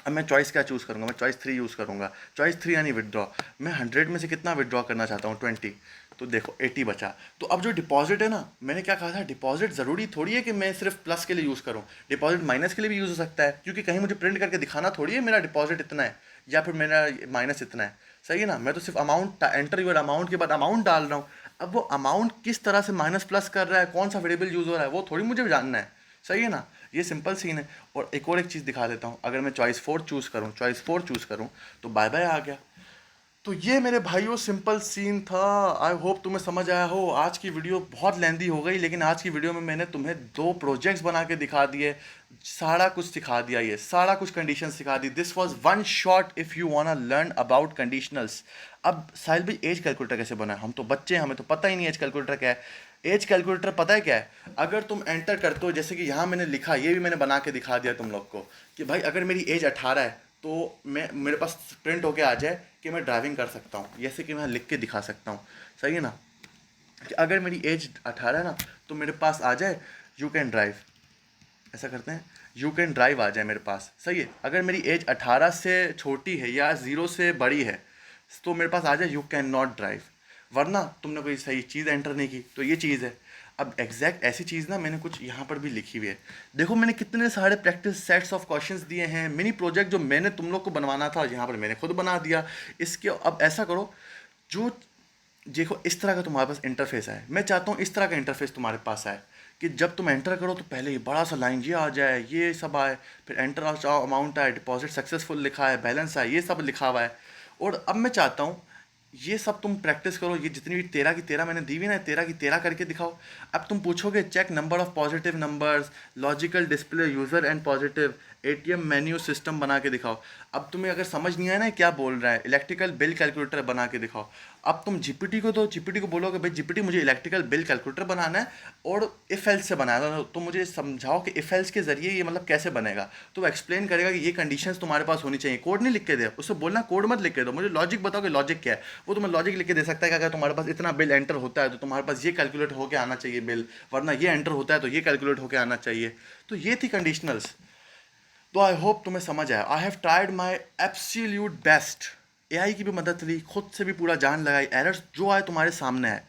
A: अब मैं चॉइस क्या चूज़ करूँगा, मैं चॉइस 3 यूज़ करूँगा। चॉइस 3 यानी विदड्रॉ, मैं 100 में से कितना विदड्रॉ करना चाहता हूँ, 20। तो देखो 80 बचा। तो अब जो डिपॉजिट है ना, मैंने क्या कहा था, डिपॉजिट ज़रूरी थोड़ी है कि मैं सिर्फ प्लस के लिए यूज़ करूँ, डिपॉजिट माइनस के लिए भी यूज़ हो सकता है, क्योंकि कहीं मुझे प्रिंट करके दिखाना थोड़ी है मेरा डिपॉजिट इतना है या फिर मेरा माइनस इतना है, सही है ना। मैं तो सिर्फ अमाउंट, एंटर योर अमाउंट के बाद अमाउंट डाल रहा हूँ। अब वो अमाउंट किस तरह से माइनस प्लस कर रहा है, कौन सा वेरिएबल यूज़ हो रहा है, वो थोड़ी मुझे जानना है, सही है ना। ये सिंपल सीन है। और एक चीज़ दिखा देता हूँ, अगर मैं चॉइस 4 चूज़ करूँ, चॉइस 4 चूज़ करूँ, तो बाय बाय आ गया। तो ये मेरे भाइयों सिंपल सीन था। आई होप तुम्हें समझ आया हो। आज की वीडियो बहुत लेंदी हो गई, लेकिन आज की वीडियो में मैंने तुम्हें 2 प्रोजेक्ट्स बना के दिखा दिए, सारा कुछ सिखा दिया, ये सारा कुछ कंडीशन सिखा दी। This was one shot if you wanna learn about conditionals. अब साहिल भाई एज कैलकुलेटर कैसे बना है? हम तो बच्चे हैं, हमें तो पता ही नहीं एज कैलकुलेटर क्या है। एज कैलकुलेटर पता है क्या है? अगर तुम एंटर करते हो, जैसे कि यहाँ मैंने लिखा, ये भी मैंने बना के दिखा दिया तुम लोग को, कि भाई अगर मेरी एज 18 है तो मैं, मेरे पास प्रिंट होके आ जाए कि मैं ड्राइविंग कर सकता हूँ, जैसे कि मैं लिख के दिखा सकता हूँ। सही है ना? कि अगर मेरी एज 18 है ना, तो मेरे पास आ जाए यू कैन ड्राइव, ऐसा करते हैं, यू कैन ड्राइव आ जाए मेरे पास। सही है? अगर मेरी एज 18 से छोटी है या 0 से बड़ी है, तो मेरे पास आ जाए यू कैन नॉट ड्राइव। वरना तुमने कोई सही चीज़ एंटर नहीं की, तो ये चीज़ है। अब एग्जैक्ट ऐसी चीज़ ना मैंने कुछ यहाँ पर भी लिखी हुई है। देखो मैंने कितने सारे प्रैक्टिस सेट्स ऑफ क्वेश्चंस दिए हैं, मिनी प्रोजेक्ट जो मैंने तुम लोग को बनवाना था यहाँ पर मैंने खुद बना दिया। इसके अब ऐसा करो, जो देखो इस तरह का तुम्हारे पास इंटरफेस है, मैं चाहता हूँ इस तरह का इंटरफेस तुम्हारे पास आए, कि जब तुम एंटर करो तो पहले ये बड़ा सा लाइन ये आ जाए, ये सब आए, फिर एंटर अमाउंट आए, डिपॉजिट सक्सेसफुल लिखा है, बैलेंस आए, ये सब लिखा हुआ है। और अब मैं चाहता हूँ ये सब तुम प्रैक्टिस करो, ये जितनी भी 13 की 13 मैंने दी हुई ना, 13 की 13 करके दिखाओ। अब तुम पूछोगे check number of positive numbers, logical display user and positive, ATM menu system बना के दिखाओ। अब तुम्हें अगर समझ नहीं आया ना क्या बोल रहा है, इलेक्ट्रिकल बिल कैलकुलेटर बना के दिखाओ। अब तुम जीपीटी को, तो जीपीटी को बोलोगे भाई जीपीटी मुझे इलेक्ट्रिकल बिल कैलकुलेटर बनाना है और इफ एल्स से बनाना है, तो मुझे समझाओ कि इफ एल्स के जरिए ये मतलब कैसे बनेगा। तो वो एक्सप्लेन करेगा कि ये कंडीशंस तुम्हारे पास होनी चाहिए। कोड नहीं लिख के दे, उससे बोलना कोड मत लिख के दो, मुझे लॉजिक बताओ कि लॉजिक क्या है। वो तुम्हें लॉजिक लिख के दे सकता है कि अगर तुम्हारे पास इतना बिल एंटर होता है तो तुम्हारे पास ये कैलकुलेट होकर आना चाहिए बिल, वरना ये एंटर होता है तो ये कैलकुलेट होकर आना चाहिए। तो ये थी कंडीशनल्स। तो आई होप तुम्हें समझ आया। I have tried my absolute best. AI की भी मदद ली, खुद से भी पूरा जान लगाई, एरर्स जो आए तुम्हारे सामने है,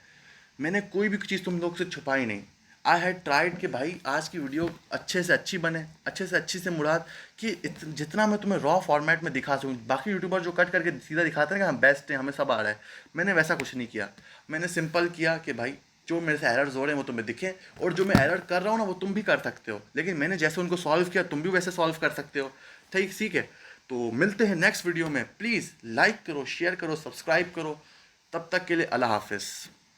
A: मैंने कोई भी चीज़ तुम लोग से छुपाई नहीं। आई हैड ट्राइड कि भाई आज की वीडियो अच्छे से अच्छी बने, अच्छे से अच्छी से मुराद कि जितना मैं तुम्हें रॉ फॉर्मेट में दिखा सकूँ। बाकी यूट्यूबर जो कट करके सीधा दिखाते हैं कि हम बेस्ट हैं, हमें सब आ रहा है, मैंने वैसा कुछ नहीं किया। मैंने सिंपल किया कि भाई जो मेरे से एरर्स हो रहे हैं वो तुम्हें दिखे, और जो मैं एरर कर रहा हूँ ना वो तुम भी कर सकते हो, लेकिन मैंने जैसे उनको सॉल्व किया तुम भी वैसे सॉल्व कर सकते हो। ठीक है? तो मिलते हैं नेक्स्ट वीडियो में। प्लीज़ लाइक करो, शेयर करो, सब्सक्राइब करो। तब तक के लिए अल्लाह हाफिज़।